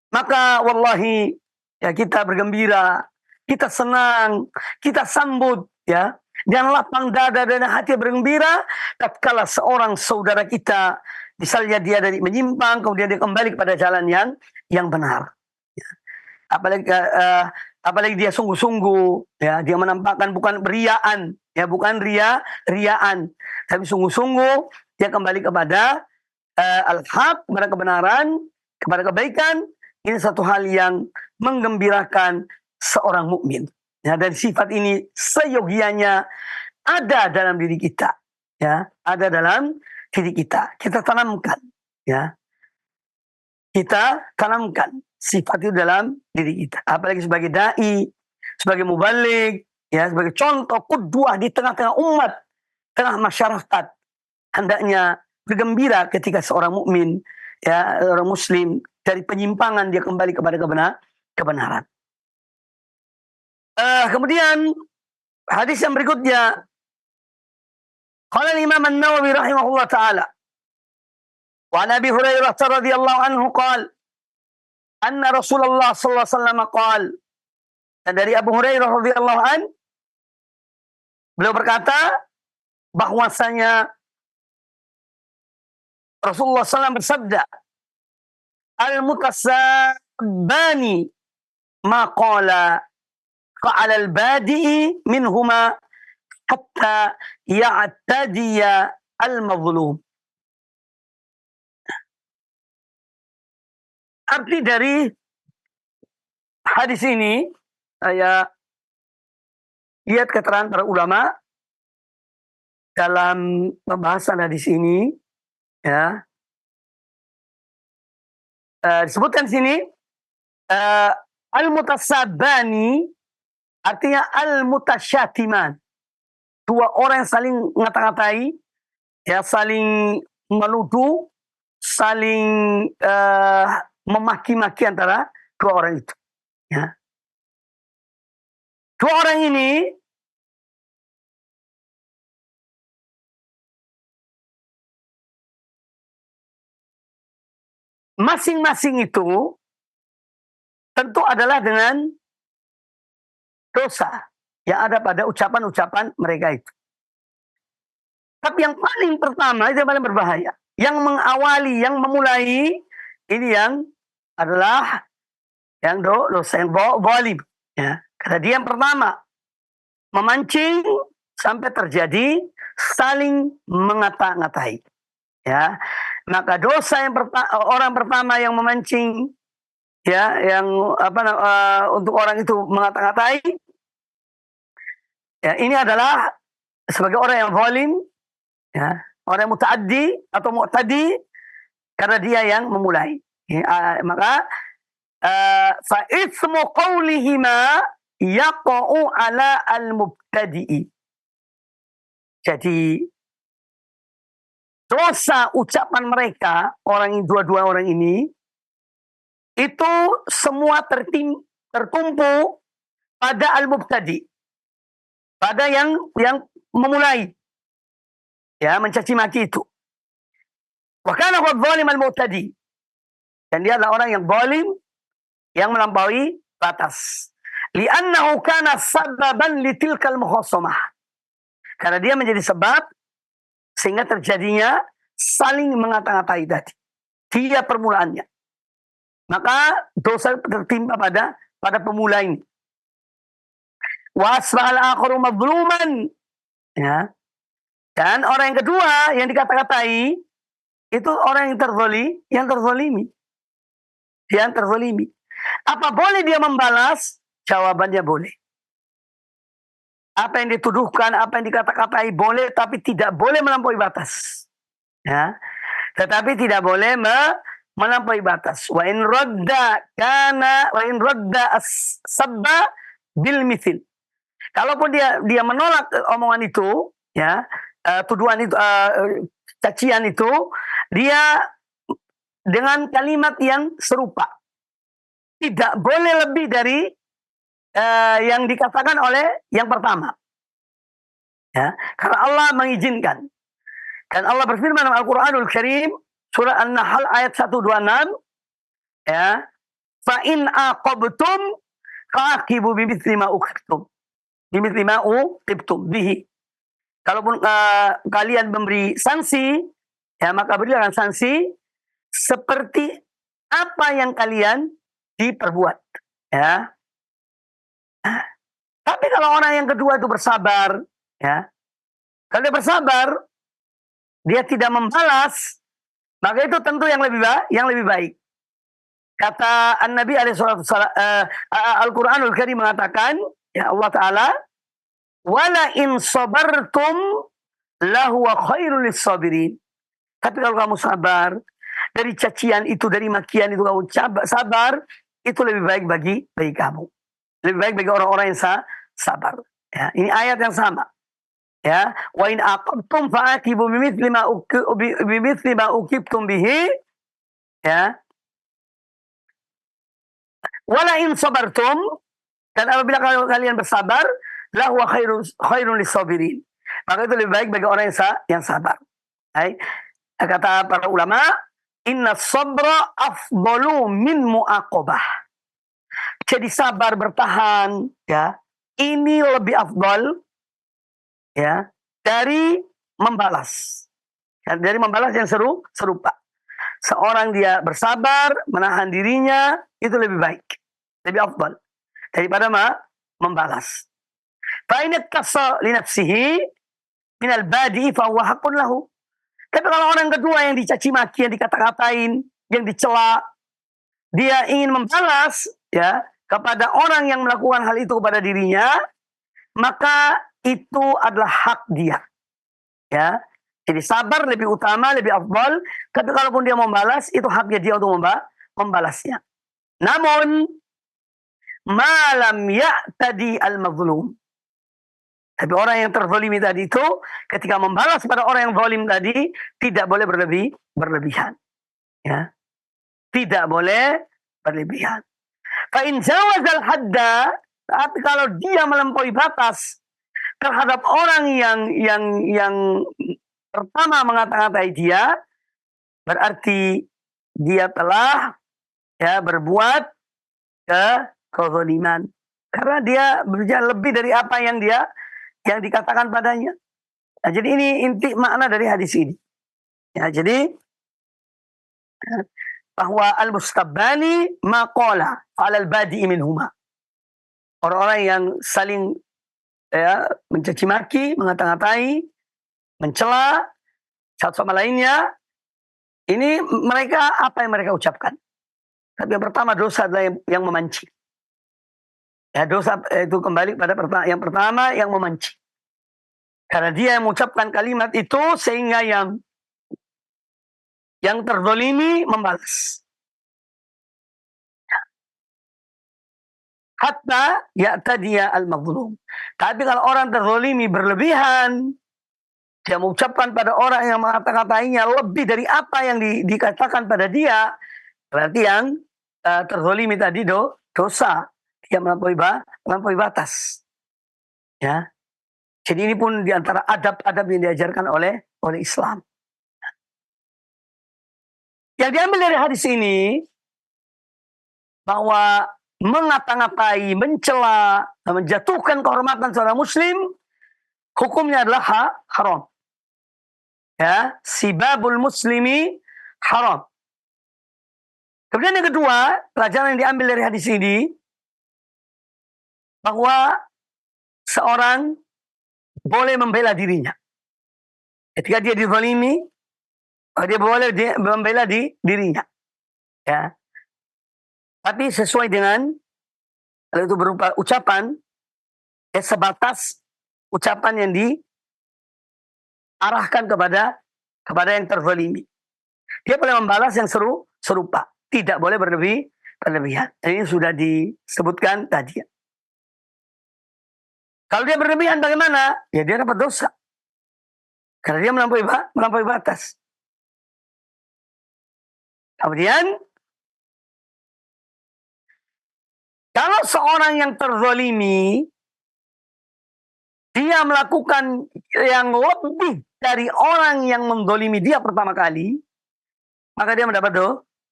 Maka wallahi ya kita bergembira, kita senang, kita sambut ya. Dan lapang dada dan hati bergembira tatkala seorang saudara kita misalnya dia dari menyimpang kemudian dia kembali kepada jalan yang benar. Ya. Apalagi dia sungguh-sungguh ya, dia menampakkan bukan riaan, ya bukan riaan, tapi sungguh-sungguh dia kembali kepada al-haq, kepada kebenaran, kepada kebaikan. Ini satu hal yang menggembirakan seorang mukmin. Ya, dan sifat ini seyogianya ada dalam diri kita, ya, ada dalam diri kita. Kita tanamkan, ya, kita tanamkan sifat itu dalam diri kita. Apalagi sebagai dai, sebagai mubaligh, ya, sebagai contoh qudwah di tengah-tengah umat, tengah masyarakat, hendaknya bergembira ketika seorang mukmin, ya, orang muslim dari penyimpangan dia kembali kepada kebenaran. Kemudian hadis yang berikutnya, qala Imam An-Nawawi rahimahullah taala wa an Abi Hurairah radhiyallahu anhu qala anna Rasulullah sallallahu alaihi wasallam qala, dan dari Abu Hurairah radhiyallahu an beliau berkata bahwasanya Rasulullah SAW bersabda, al-mutasabbani ma qala fa'ala al-badi'i minhuma hatta ya'tadiya al-mazlum. Arti dari hadis ini, saya lihat keterangan para ulama dalam pembahasan hadis ini, ya, disebutkan sini al-mutasabbani artinya al-mutasyatiman, dua orang yang saling ngata-ngatai, ya, saling menuduh, saling memaki-maki antara dua orang itu. Ya. Dua orang ini masing-masing itu tentu adalah dengan dosa yang ada pada ucapan-ucapan mereka itu. Tapi yang paling pertama, itu yang paling berbahaya, yang mengawali, yang memulai, ini yang adalah yang dosa yang zalim. Ya. Karena dia yang pertama memancing sampai terjadi saling mengata-ngatai. Ya, maka dosa yang orang pertama yang memancing, ya, yang untuk orang itu mengata-ngatai, ya, ini adalah sebagai orang yang zalim, ya, orang yang mutaaddi atau mu'tadi, karena dia yang memulai. Ya, maka fa itsmu qaulihima yaqa'u ala al-mubtadi'i. Jadi dosa ucapan mereka, dua-dua orang ini, itu semua tertumpu pada al-mubtadi, pada yang memulai, ya, mencaci maki itu. Wa kana huwa zalim al-mubtadi, dan dia adalah orang yang zalim, yang melampaui batas. Li'annahu kana sababan litilkal mukhassamah, karena dia menjadi sebab sehingga terjadinya saling mengata-ngatai tadi. Dia permulaannya. Maka dosa tertimpa pada pemula ini. Wa asbahal akharu mazluman. Ya. Dan orang yang kedua yang dikata-katai itu orang yang terzalimi. Dia yang terzalimi. Apa boleh dia membalas? Jawabannya boleh. Apa yang dituduhkan, apa yang dikata-katai boleh, tapi tidak boleh melampaui batas. Ya. Tetapi tidak boleh melampaui batas. Wa in radda as-sabba bil mithil. Kalaupun dia menolak omongan itu, ya, tuduhan itu, cacian itu, dia dengan kalimat yang serupa. Tidak boleh lebih dari yang dikatakan oleh yang pertama. Ya, karena Allah mengizinkan. Dan Allah berfirman dalam Al-Qur'anul Karim, surah An-Nahl ayat 126, ya, fa in aqabtum faqibu bimithli ma uqibtum bihi. Kalaupun kalian memberi sanksi, ya, maka berilah sanksi seperti apa yang kalian diperbuat, ya. Tapi kalau orang yang kedua itu bersabar, ya, kalau dia bersabar, dia tidak membalas, maka itu tentu yang lebih baik. Kata An-Nabi Al-Quranul Karim mengatakan, ya, Allah Ta'ala, wala in sabartum lahuwa khairul lis-sabirin. Tapi kalau kamu sabar, dari cacian itu, dari makian itu kamu sabar, itu lebih baik bagi kamu. Lebih baik bagi orang-orang yang sabar. Ya, ini ayat yang sama. Ya, wa in aqabtum fa'aqibu bimithli ma uqibtum bihi. Ya. Wala in sabartum, dan apabila kalian bersabar, lahu khairun lis-sabirin. Maka itu lebih baik bagi orang yang sabar. Hai. Kata para ulama, inna sabra afdalu min mu'aqabah. Jadi sabar bertahan, ya, ini lebih afdal, ya, dari membalas. Ya, dari membalas yang serupa. Seorang dia bersabar, menahan dirinya, itu lebih baik, lebih afdal daripada membalas. Fa in ittasa li nafsihi min al-badi fa huwa haqqun lahu. Tapi kalau orang kedua yang dicaci maki, yang dikata-katain, yang dicela, dia ingin membalas, ya, kepada orang yang melakukan hal itu kepada dirinya, maka itu adalah hak dia. Ya. Jadi sabar lebih utama, lebih afdal. Tapi kalaupun dia membalas, itu haknya dia untuk membalasnya. Namun, malam ya'tadi al-mazlum. Tapi orang yang terzalimi tadi itu, ketika membalas pada orang yang zalim tadi, tidak boleh berlebihan. Ya. Tidak boleh berlebihan. Fa in jawazal hadda, tapi kalau dia melampaui batas terhadap orang yang pertama mengata-ngatai dia, berarti dia telah, ya, berbuat kezaliman. Karena dia berjalan lebih dari apa yang dikatakan padanya. Nah, jadi ini inti makna dari hadis ini. Ya, jadi bahwa al-mustabbani maqala alal badi'i minhuma. Orang-orang yang saling, ya, mencaci maki, mengata-ngatai, mencela satu sama lainnya, Ini mereka apa yang mereka ucapkan? Tapi yang pertama dosa adalah yang memancing. Ya, dosa itu kembali pada yang pertama yang memancing. Karena dia yang mengucapkan kalimat itu sehingga yang terzalimi membalas. Hatta ya'tadiya al-mazlum. Tapi kalau orang terzalimi berlebihan, dia mengucapkan pada orang yang mengata-katainya lebih dari apa yang dikatakan pada dia, berarti yang terzalimi tadi dosa. Dia melampaui batas. Ya. Jadi ini pun diantara adab-adab yang diajarkan oleh Islam. Yang diambil dari hadis ini, bahwa mengata-ngatai, mencela, menjatuhkan kehormatan seorang muslim, hukumnya adalah haram. Ya, sibabul muslimi haram. Kemudian yang kedua, pelajaran yang diambil dari hadis ini, bahwa seorang boleh membela dirinya. Ketika dia dizalimi, dia boleh membela dirinya. Ya. Tapi sesuai dengan, kalau itu berupa ucapan, sebatas ucapan yang diarahkan kepada yang terzalimi. Dia boleh membalas yang serupa. Tidak boleh berlebihan. Ini sudah disebutkan tadi. Kalau dia berlebihan bagaimana? Ya dia dapat dosa. Karena dia melampaui batas. Kemudian, kalau seorang yang terzalimi, dia melakukan yang lebih dari orang yang menzalimi dia pertama kali, maka dia mendapat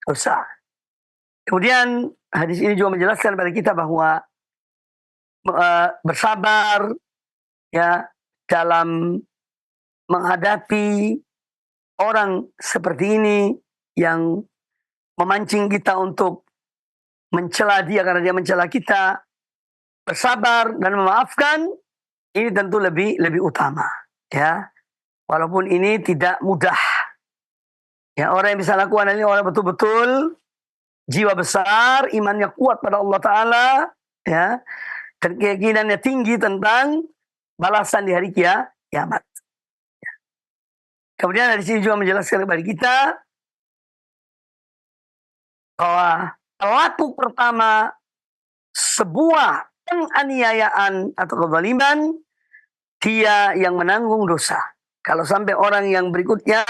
dosa. Kemudian hadis ini juga menjelaskan kepada kita bahwa bersabar ya dalam menghadapi orang seperti ini yang memancing kita untuk mencela dia karena dia mencela kita. Bersabar dan memaafkan ini tentu lebih utama, ya. Walaupun ini tidak mudah. Ya, orang yang bisa lakukan ini orang betul-betul jiwa besar, imannya kuat pada Allah Ta'ala, ya, dan keyakinannya tinggi tentang balasan di hari kiamat. Ya. Kemudian dari sini juga menjelaskan kepada kita bahwa pelaku pertama sebuah penganiayaan atau kezaliman, dia yang menanggung dosa. Kalau sampai orang yang berikutnya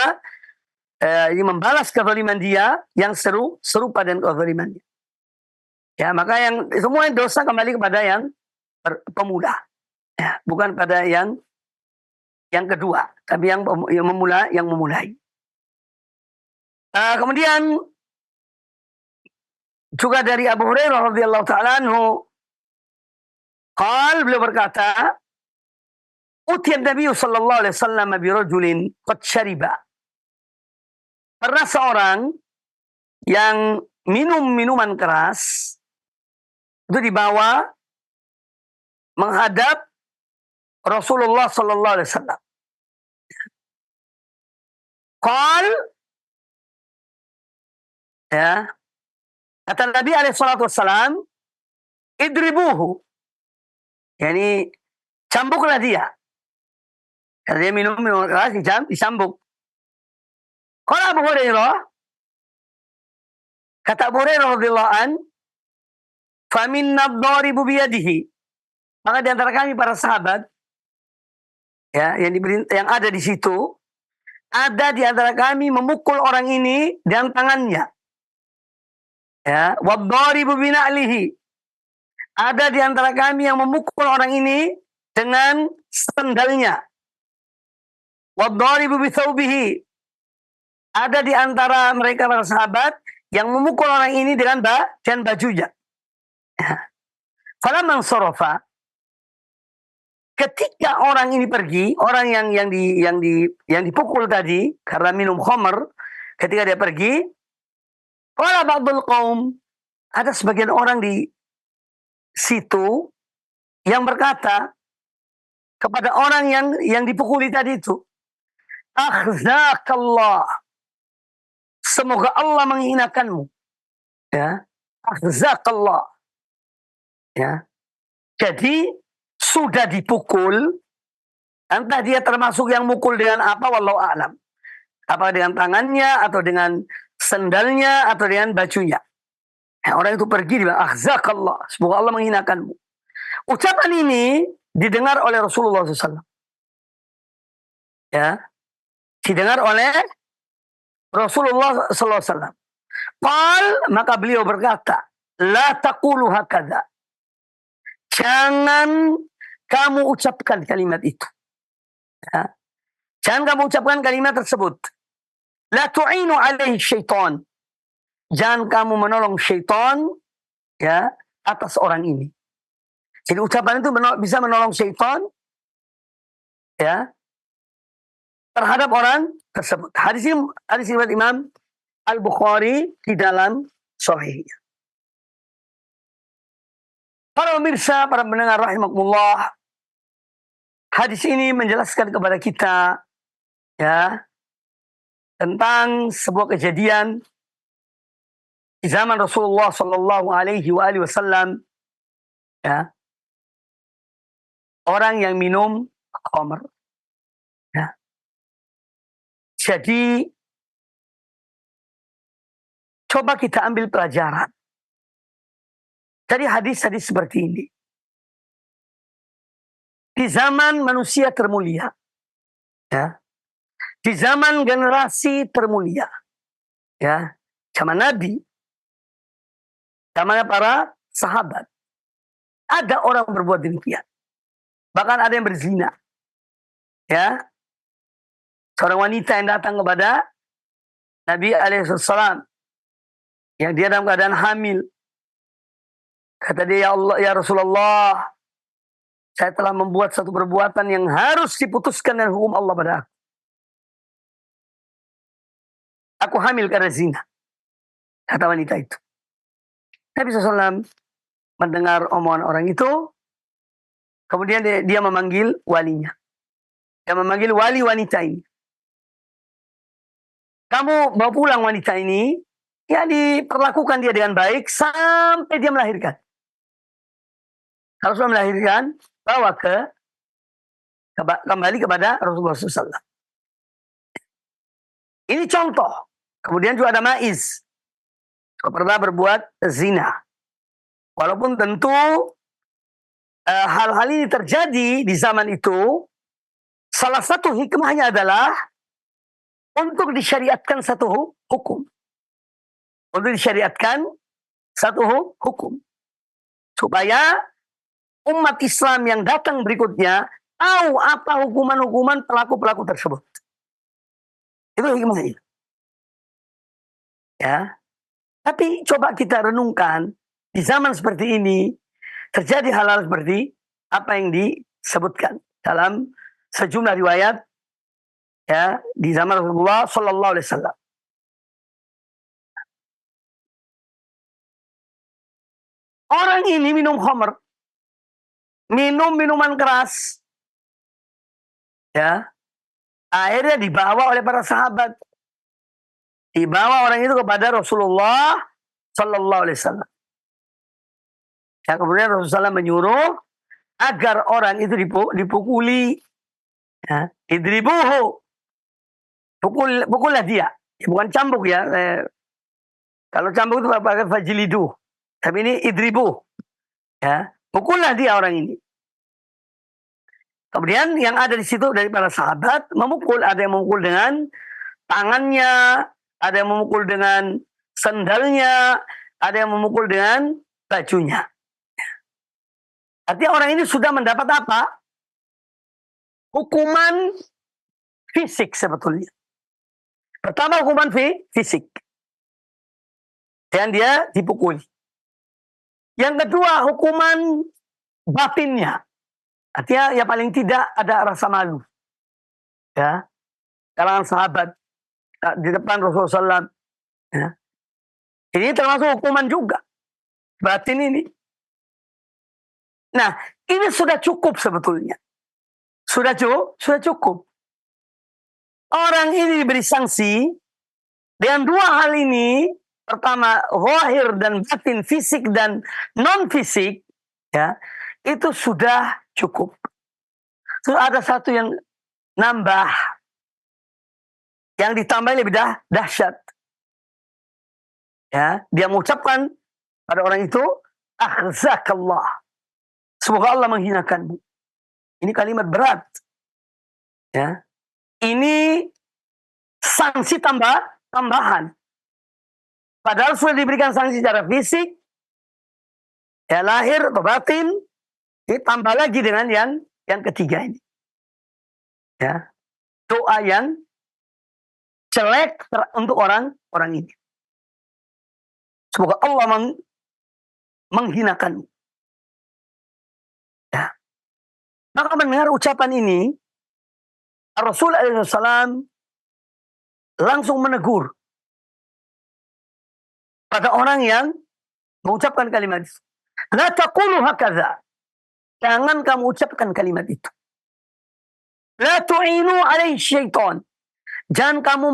ini membalas kezaliman dia yang serupa dengan kezalimannya, ya, maka yang semua dosa kembali kepada yang pemula, ya, bukan pada yang kedua, tapi yang memulai. Kemudian juga dari Abu Hurairah radhiyallahu ta'ala anhu, beliau berkata, Utiyan Nabi sallallahu alaihi wasallam bi rajulin qad syariba. Pernah seorang yang minum minuman keras itu dibawa menghadap Rasulullah sallallahu alaihi wasallam. Qal, ya, kata Nabi alaihi salatu wassalam, idribuhu. Yani cambuklah dia. Karena dia minum minuman keras, dicambuk. Qala Abu Hurairah, kata Abu Hurairah radhiyallahu an, faminna ad-daribu biyadihi. Maka di antara kami para sahabat, ya, yang ada di situ, ada di antara kami memukul orang ini dengan tangannya. Ya, wad-daribu bina'lihi. Ada di antara kami yang memukul orang ini dengan sandalnya. Wad-daribu bithawbihi. Ada di antara mereka para sahabat yang memukul orang ini dengan bajunya. Falamman sarafa, ketika orang ini pergi, orang yang dipukul tadi karena minum khamr, ketika dia pergi, qala ba'dul qaum, ada sebagian orang di situ yang berkata kepada orang yang dipukuli tadi itu, akhzakallah, semoga Allah menghinakanmu. Ya, akhzakallah. Ya, jadi sudah dipukul, entah dia termasuk yang mukul dengan apa, wallahu a'lam. Apa dengan tangannya, atau dengan sendalnya, atau dengan bajunya. Ya, orang itu pergi, dia bilang, akhzakallah, semoga Allah menghinakanmu. Ucapan ini didengar oleh Rasulullah SAW. Ya, didengar oleh Rasulullah SAW. Maka beliau berkata, la taqulu hakadha. Jangan kamu ucapkan kalimat itu. Ya. Jangan kamu ucapkan kalimat tersebut. La tu'inu alaihi syaitan. Jangan kamu menolong syaitan, ya, atas orang ini. Jadi ucapan itu bisa menolong syaitan, ya, terhadap orang tersebut. Hadis riwayat Imam Al-Bukhari di dalam Sahihnya. Para pemirsa, para pendengar rahimakumullah, hadis ini menjelaskan kepada kita, ya, tentang sebuah kejadian di zaman Rasulullah Sallallahu Alaihi Wasallam, ya, orang yang minum khamr. Ya. Jadi coba kita ambil pelajaran dari hadis-hadis seperti ini. Di zaman manusia termulia, ya, di zaman generasi termulia, ya, zaman Nabi, zaman para sahabat, ada orang berbuat demikian. Bahkan ada yang berzina. Ya. Seorang wanita yang datang kepada Nabi alaihissalam, yang dia dalam keadaan hamil. Kata dia, ya Allah, ya Rasulullah, saya telah membuat satu perbuatan yang harus diputuskan dengan hukum Allah pada aku. Aku hamil karena zina. Kata wanita itu. Nabi SAW mendengar omongan orang itu. Kemudian dia memanggil walinya. Dia memanggil wali wanita ini. Kamu bawa pulang wanita ini, ya diperlakukan dia dengan baik sampai dia melahirkan. Kalau sudah melahirkan, bawa kembali kepada Rasulullah SAW. Ini contoh. Kemudian juga ada Maiz. Pernah berbuat zina. Walaupun tentu hal-hal ini terjadi di zaman itu, salah satu hikmahnya adalah untuk disyariatkan satu hukum. Untuk disyariatkan satu hukum. Supaya umat Islam yang datang berikutnya tahu apa hukuman-hukuman pelaku-pelaku tersebut. Itu hikmahnya. Ya. Tapi coba kita renungkan, di zaman seperti ini, terjadi hal-hal seperti apa yang disebutkan dalam sejumlah riwayat, ya, di zaman Rasulullah Sallallahu Alaihi Wasallam. Orang ini minum khamr, minum minuman keras, ya, akhirnya dibawa oleh para sahabat, dibawa orang itu kepada Rasulullah Sallallahu Alaihi Wasallam. Ya, kemudian Rasulullah menyuruh agar orang itu dipukuli. Ya, idribuhu. Pukullah dia. Ya, bukan cambuk ya. Kalau cambuk itu pakai fajlidu. Tapi ini idribuh. Ya, pukullah dia orang ini. Kemudian yang ada di situ dari para sahabat memukul. Ada yang memukul dengan tangannya. Ada yang memukul dengan sendalnya. Ada yang memukul dengan bajunya. Artinya orang ini sudah mendapat apa? Hukuman fisik sebetulnya. Pertama hukuman fisik. Dan dia dipukuli. Yang kedua hukuman batinnya. Artinya ya paling tidak ada rasa malu. Ya. Kalangan sahabat di depan Rasulullah SAW. Ya. Ini termasuk hukuman juga. Batin ini. Nah, ini sudah cukup sebetulnya. Sudah cukup. Orang ini diberi sanksi Dengan dua hal ini, pertama zahir dan batin, fisik dan non fisik, ya, itu sudah cukup. Terus ada satu yang nambah, yang ditambah lebih dahsyat. Ya, dia mengucapkan pada orang itu, akhzakallah. Semoga Allah menghinakanmu. Ini kalimat berat. Ya. Ini sanksi tambahan. Padahal sudah diberikan sanksi secara fisik, ya lahir atau batin, ditambah lagi dengan yang ketiga ini. Ya. Doa yang jelek untuk orang ini. Semoga Allah menghinakanmu. Ya. Maka mendengar ucapan ini, Rasul SAW langsung menegur pada orang yang mengucapkan kalimat itu. La taqulu hakadha. Jangan kamu ucapkan kalimat itu. La tu'inu alaihi syaitan. Jangan kamu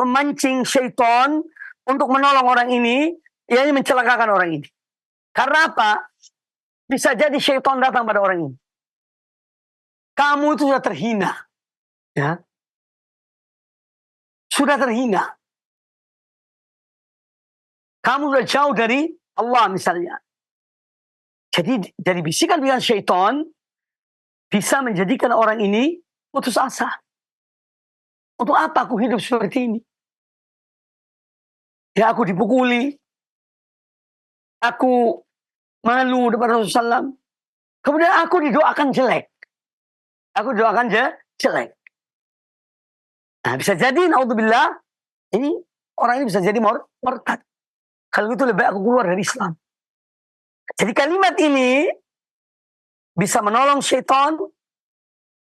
memancing syaitan untuk menolong orang ini, yang mencelakakan orang ini. Karena apa? Bisa jadi syaitan datang pada orang ini. Kamu itu sudah terhina. Ya. Sudah terhina. Kamu sudah jauh dari Allah misalnya. Jadi dari bisikan-bisikan syaitan bisa menjadikan orang ini putus asa. Untuk apa aku hidup seperti ini? Ya, aku dipukuli. Aku malu depan Rasulullah SAW. Kemudian aku didoakan jelek. Aku didoakan jelek. Nah, bisa jadi, naudzubillah, ini orang ini bisa jadi murtad. Kalau itu lebih baik aku keluar dari Islam. Jadi kalimat ini bisa menolong syaitan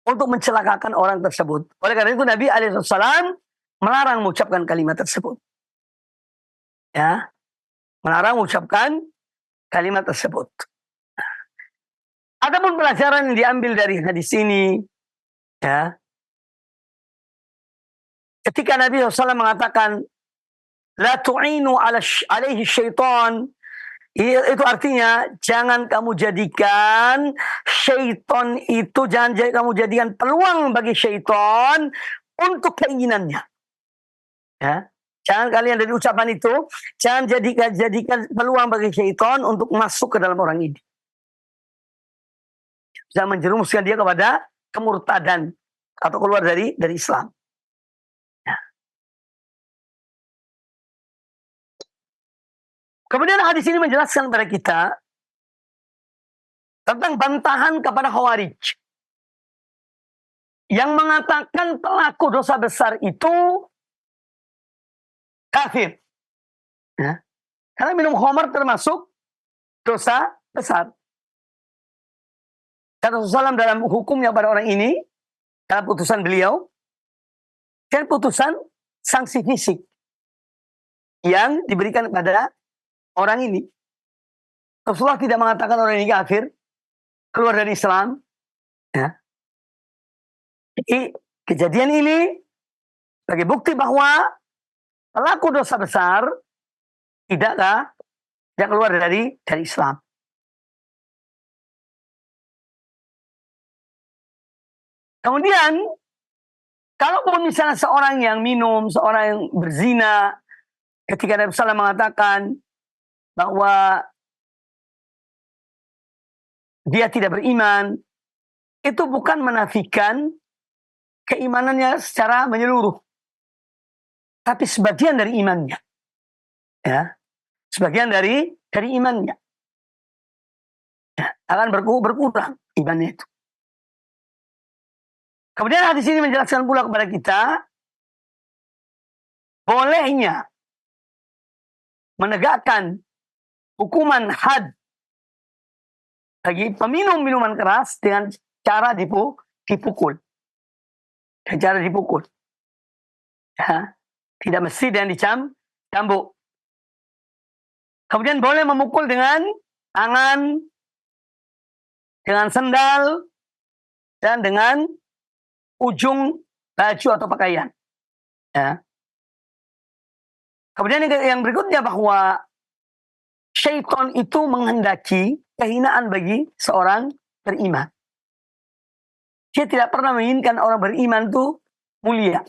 untuk mencelakakan orang tersebut. Oleh karena itu Nabi SAW melarang mengucapkan kalimat tersebut. Ya, melarang mengucapkan kalimat tersebut. Adapun pelajaran yang diambil dari hadis ini, ya, ketika Nabi SAW mengatakan la tu'inu alaihi syaitan, itu artinya jangan kamu jadikan syaitan itu, kamu jadikan peluang bagi syaitan untuk keinginannya. Ya. Jangan kalian dari ucapan itu, jangan jadikan peluang bagi syaitan untuk masuk ke dalam orang ini. Bisa menjerumuskan dia kepada kemurtadan atau keluar dari Islam. Ya. Kemudian hadis ini menjelaskan kepada kita tentang bantahan kepada Khawarij yang mengatakan pelaku dosa besar itu kafir. Ya. Karena minum khamar termasuk dosa besar. Kata Rasulullah dalam hukumnya pada orang ini, dalam putusan beliau, dan putusan sanksi fisik yang diberikan kepada orang ini. Rasulullah tidak mengatakan orang ini kafir, keluar dari Islam. Ya. Jadi kejadian ini sebagai bukti bahwa pelaku dosa besar tidak keluar dari Islam. Kemudian, kalaupun misalnya seorang yang minum, seorang yang berzina, ketika Nabi SAW mengatakan bahwa dia tidak beriman, itu bukan menafikan keimanannya secara menyeluruh, tapi sebagian dari imannya. Ya, sebagian dari imannya. Ya, akan berkurang imannya itu. Kemudian hadis ini menjelaskan pula kepada kita bolehnya menegakkan hukuman had bagi peminum minuman keras dengan cara dipukul. Dengan cara dipukul. Ya, tidak mesti dengan dicambuk. Kemudian boleh memukul dengan tangan, dengan sendal, dan dengan ujung baju atau pakaian. Ya. Kemudian yang berikutnya bahwa syaitan itu menghendaki kehinaan bagi seorang beriman. Dia tidak pernah menginginkan orang beriman itu mulia.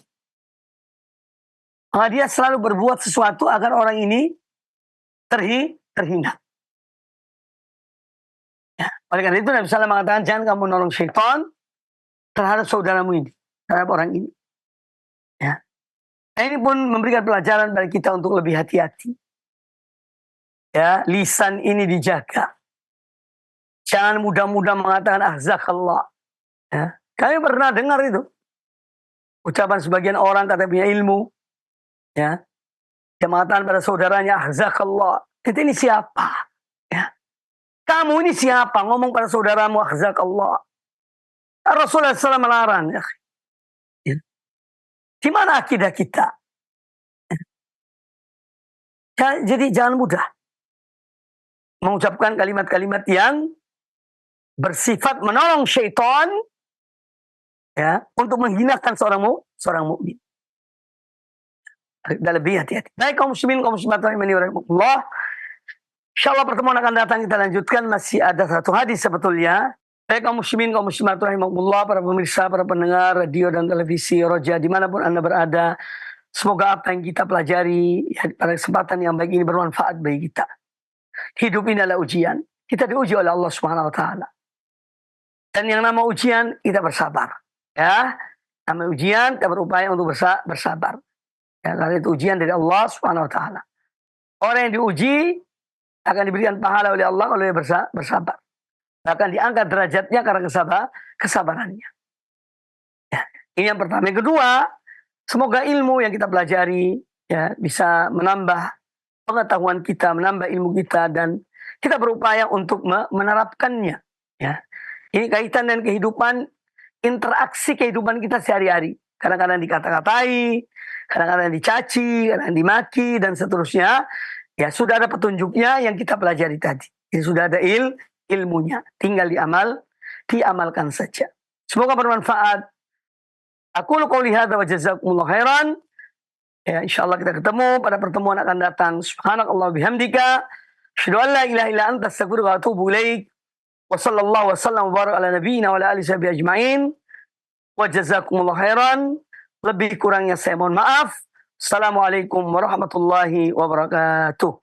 Maka dia selalu berbuat sesuatu agar orang ini terhina. Ya. Oleh karena itu Nabi SAW mengatakan jangan kamu nolong syaitan terhadap saudaramu ini, terhadap orang ini. Ya. Nah, ini pun memberikan pelajaran bagi kita untuk lebih hati-hati. Ya, lisan ini dijaga. Jangan mudah-mudah mengatakan ahzakallah. Ya. Kami pernah dengar itu. Ucapan sebagian orang kata punya ilmu. Ya. Dia mengatakan pada saudaranya ahzakallah. Itu ini siapa? Ya. Kamu ini siapa? Ngomong pada saudaramu ahzakallah. Rasulullah SAW melarang. Ya. Di mana akidah kita? Jadi jangan mudah mengucapkan kalimat-kalimat yang bersifat menolong syaitan ya untuk menghinakan seorang mukmin. Dan lebih hati-hati. Baik kaum muslimin, kaum muslimat rahimahullah. Insyaallah pertemuan akan datang kita lanjutkan, masih ada satu hadis sebetulnya. Baik kaum muslimin, kaum muslimat rahimahullah, para pemirsa, para pendengar radio dan televisi Roja dimanapun Anda berada. Semoga apa yang kita pelajari ya, pada kesempatan yang baik ini bermanfaat bagi kita. Hidup ini adalah ujian. Kita diuji oleh Allah Subhanahu wa taala. Dan yang nama ujian kita bersabar. Ya, nama ujian kita berupaya untuk bersabar. Ya, karena itu ujian dari Allah Subhanahu wa taala. Orang yang diuji akan diberikan pahala oleh Allah kalau dia bersabar. Akan diangkat derajatnya karena kesabarannya. Ya, ini yang pertama. Yang kedua, semoga ilmu yang kita pelajari ya bisa menambah pengetahuan kita, menambah ilmu kita, dan kita berupaya untuk menerapkannya. Ya. Ini kaitan dengan kehidupan, interaksi kehidupan kita sehari-hari. Kadang-kadang dikata-katai, kadang-kadang dicaci, kadang-kadang dimaki, dan seterusnya. Ya sudah ada petunjuknya yang kita pelajari tadi. Ini sudah ada ilmunya. Tinggal diamalkan saja. Semoga bermanfaat. Aku qouli hadza wa jazakumullah khairan. Ya, insyaallah kita ketemu pada pertemuan akan datang. Subhanakallah bihamdika. Asyhadu an la ilaha illa anta astaghfiruka wa atubu ilaik. Wa sallallahu wa sallam wa baraka ala nabiyyina wa ala alihi sahbihi ajma'in. Wa jazakumullah khairan. Lebih kurangnya saya mohon maaf. Assalamualaikum warahmatullahi wabarakatuh.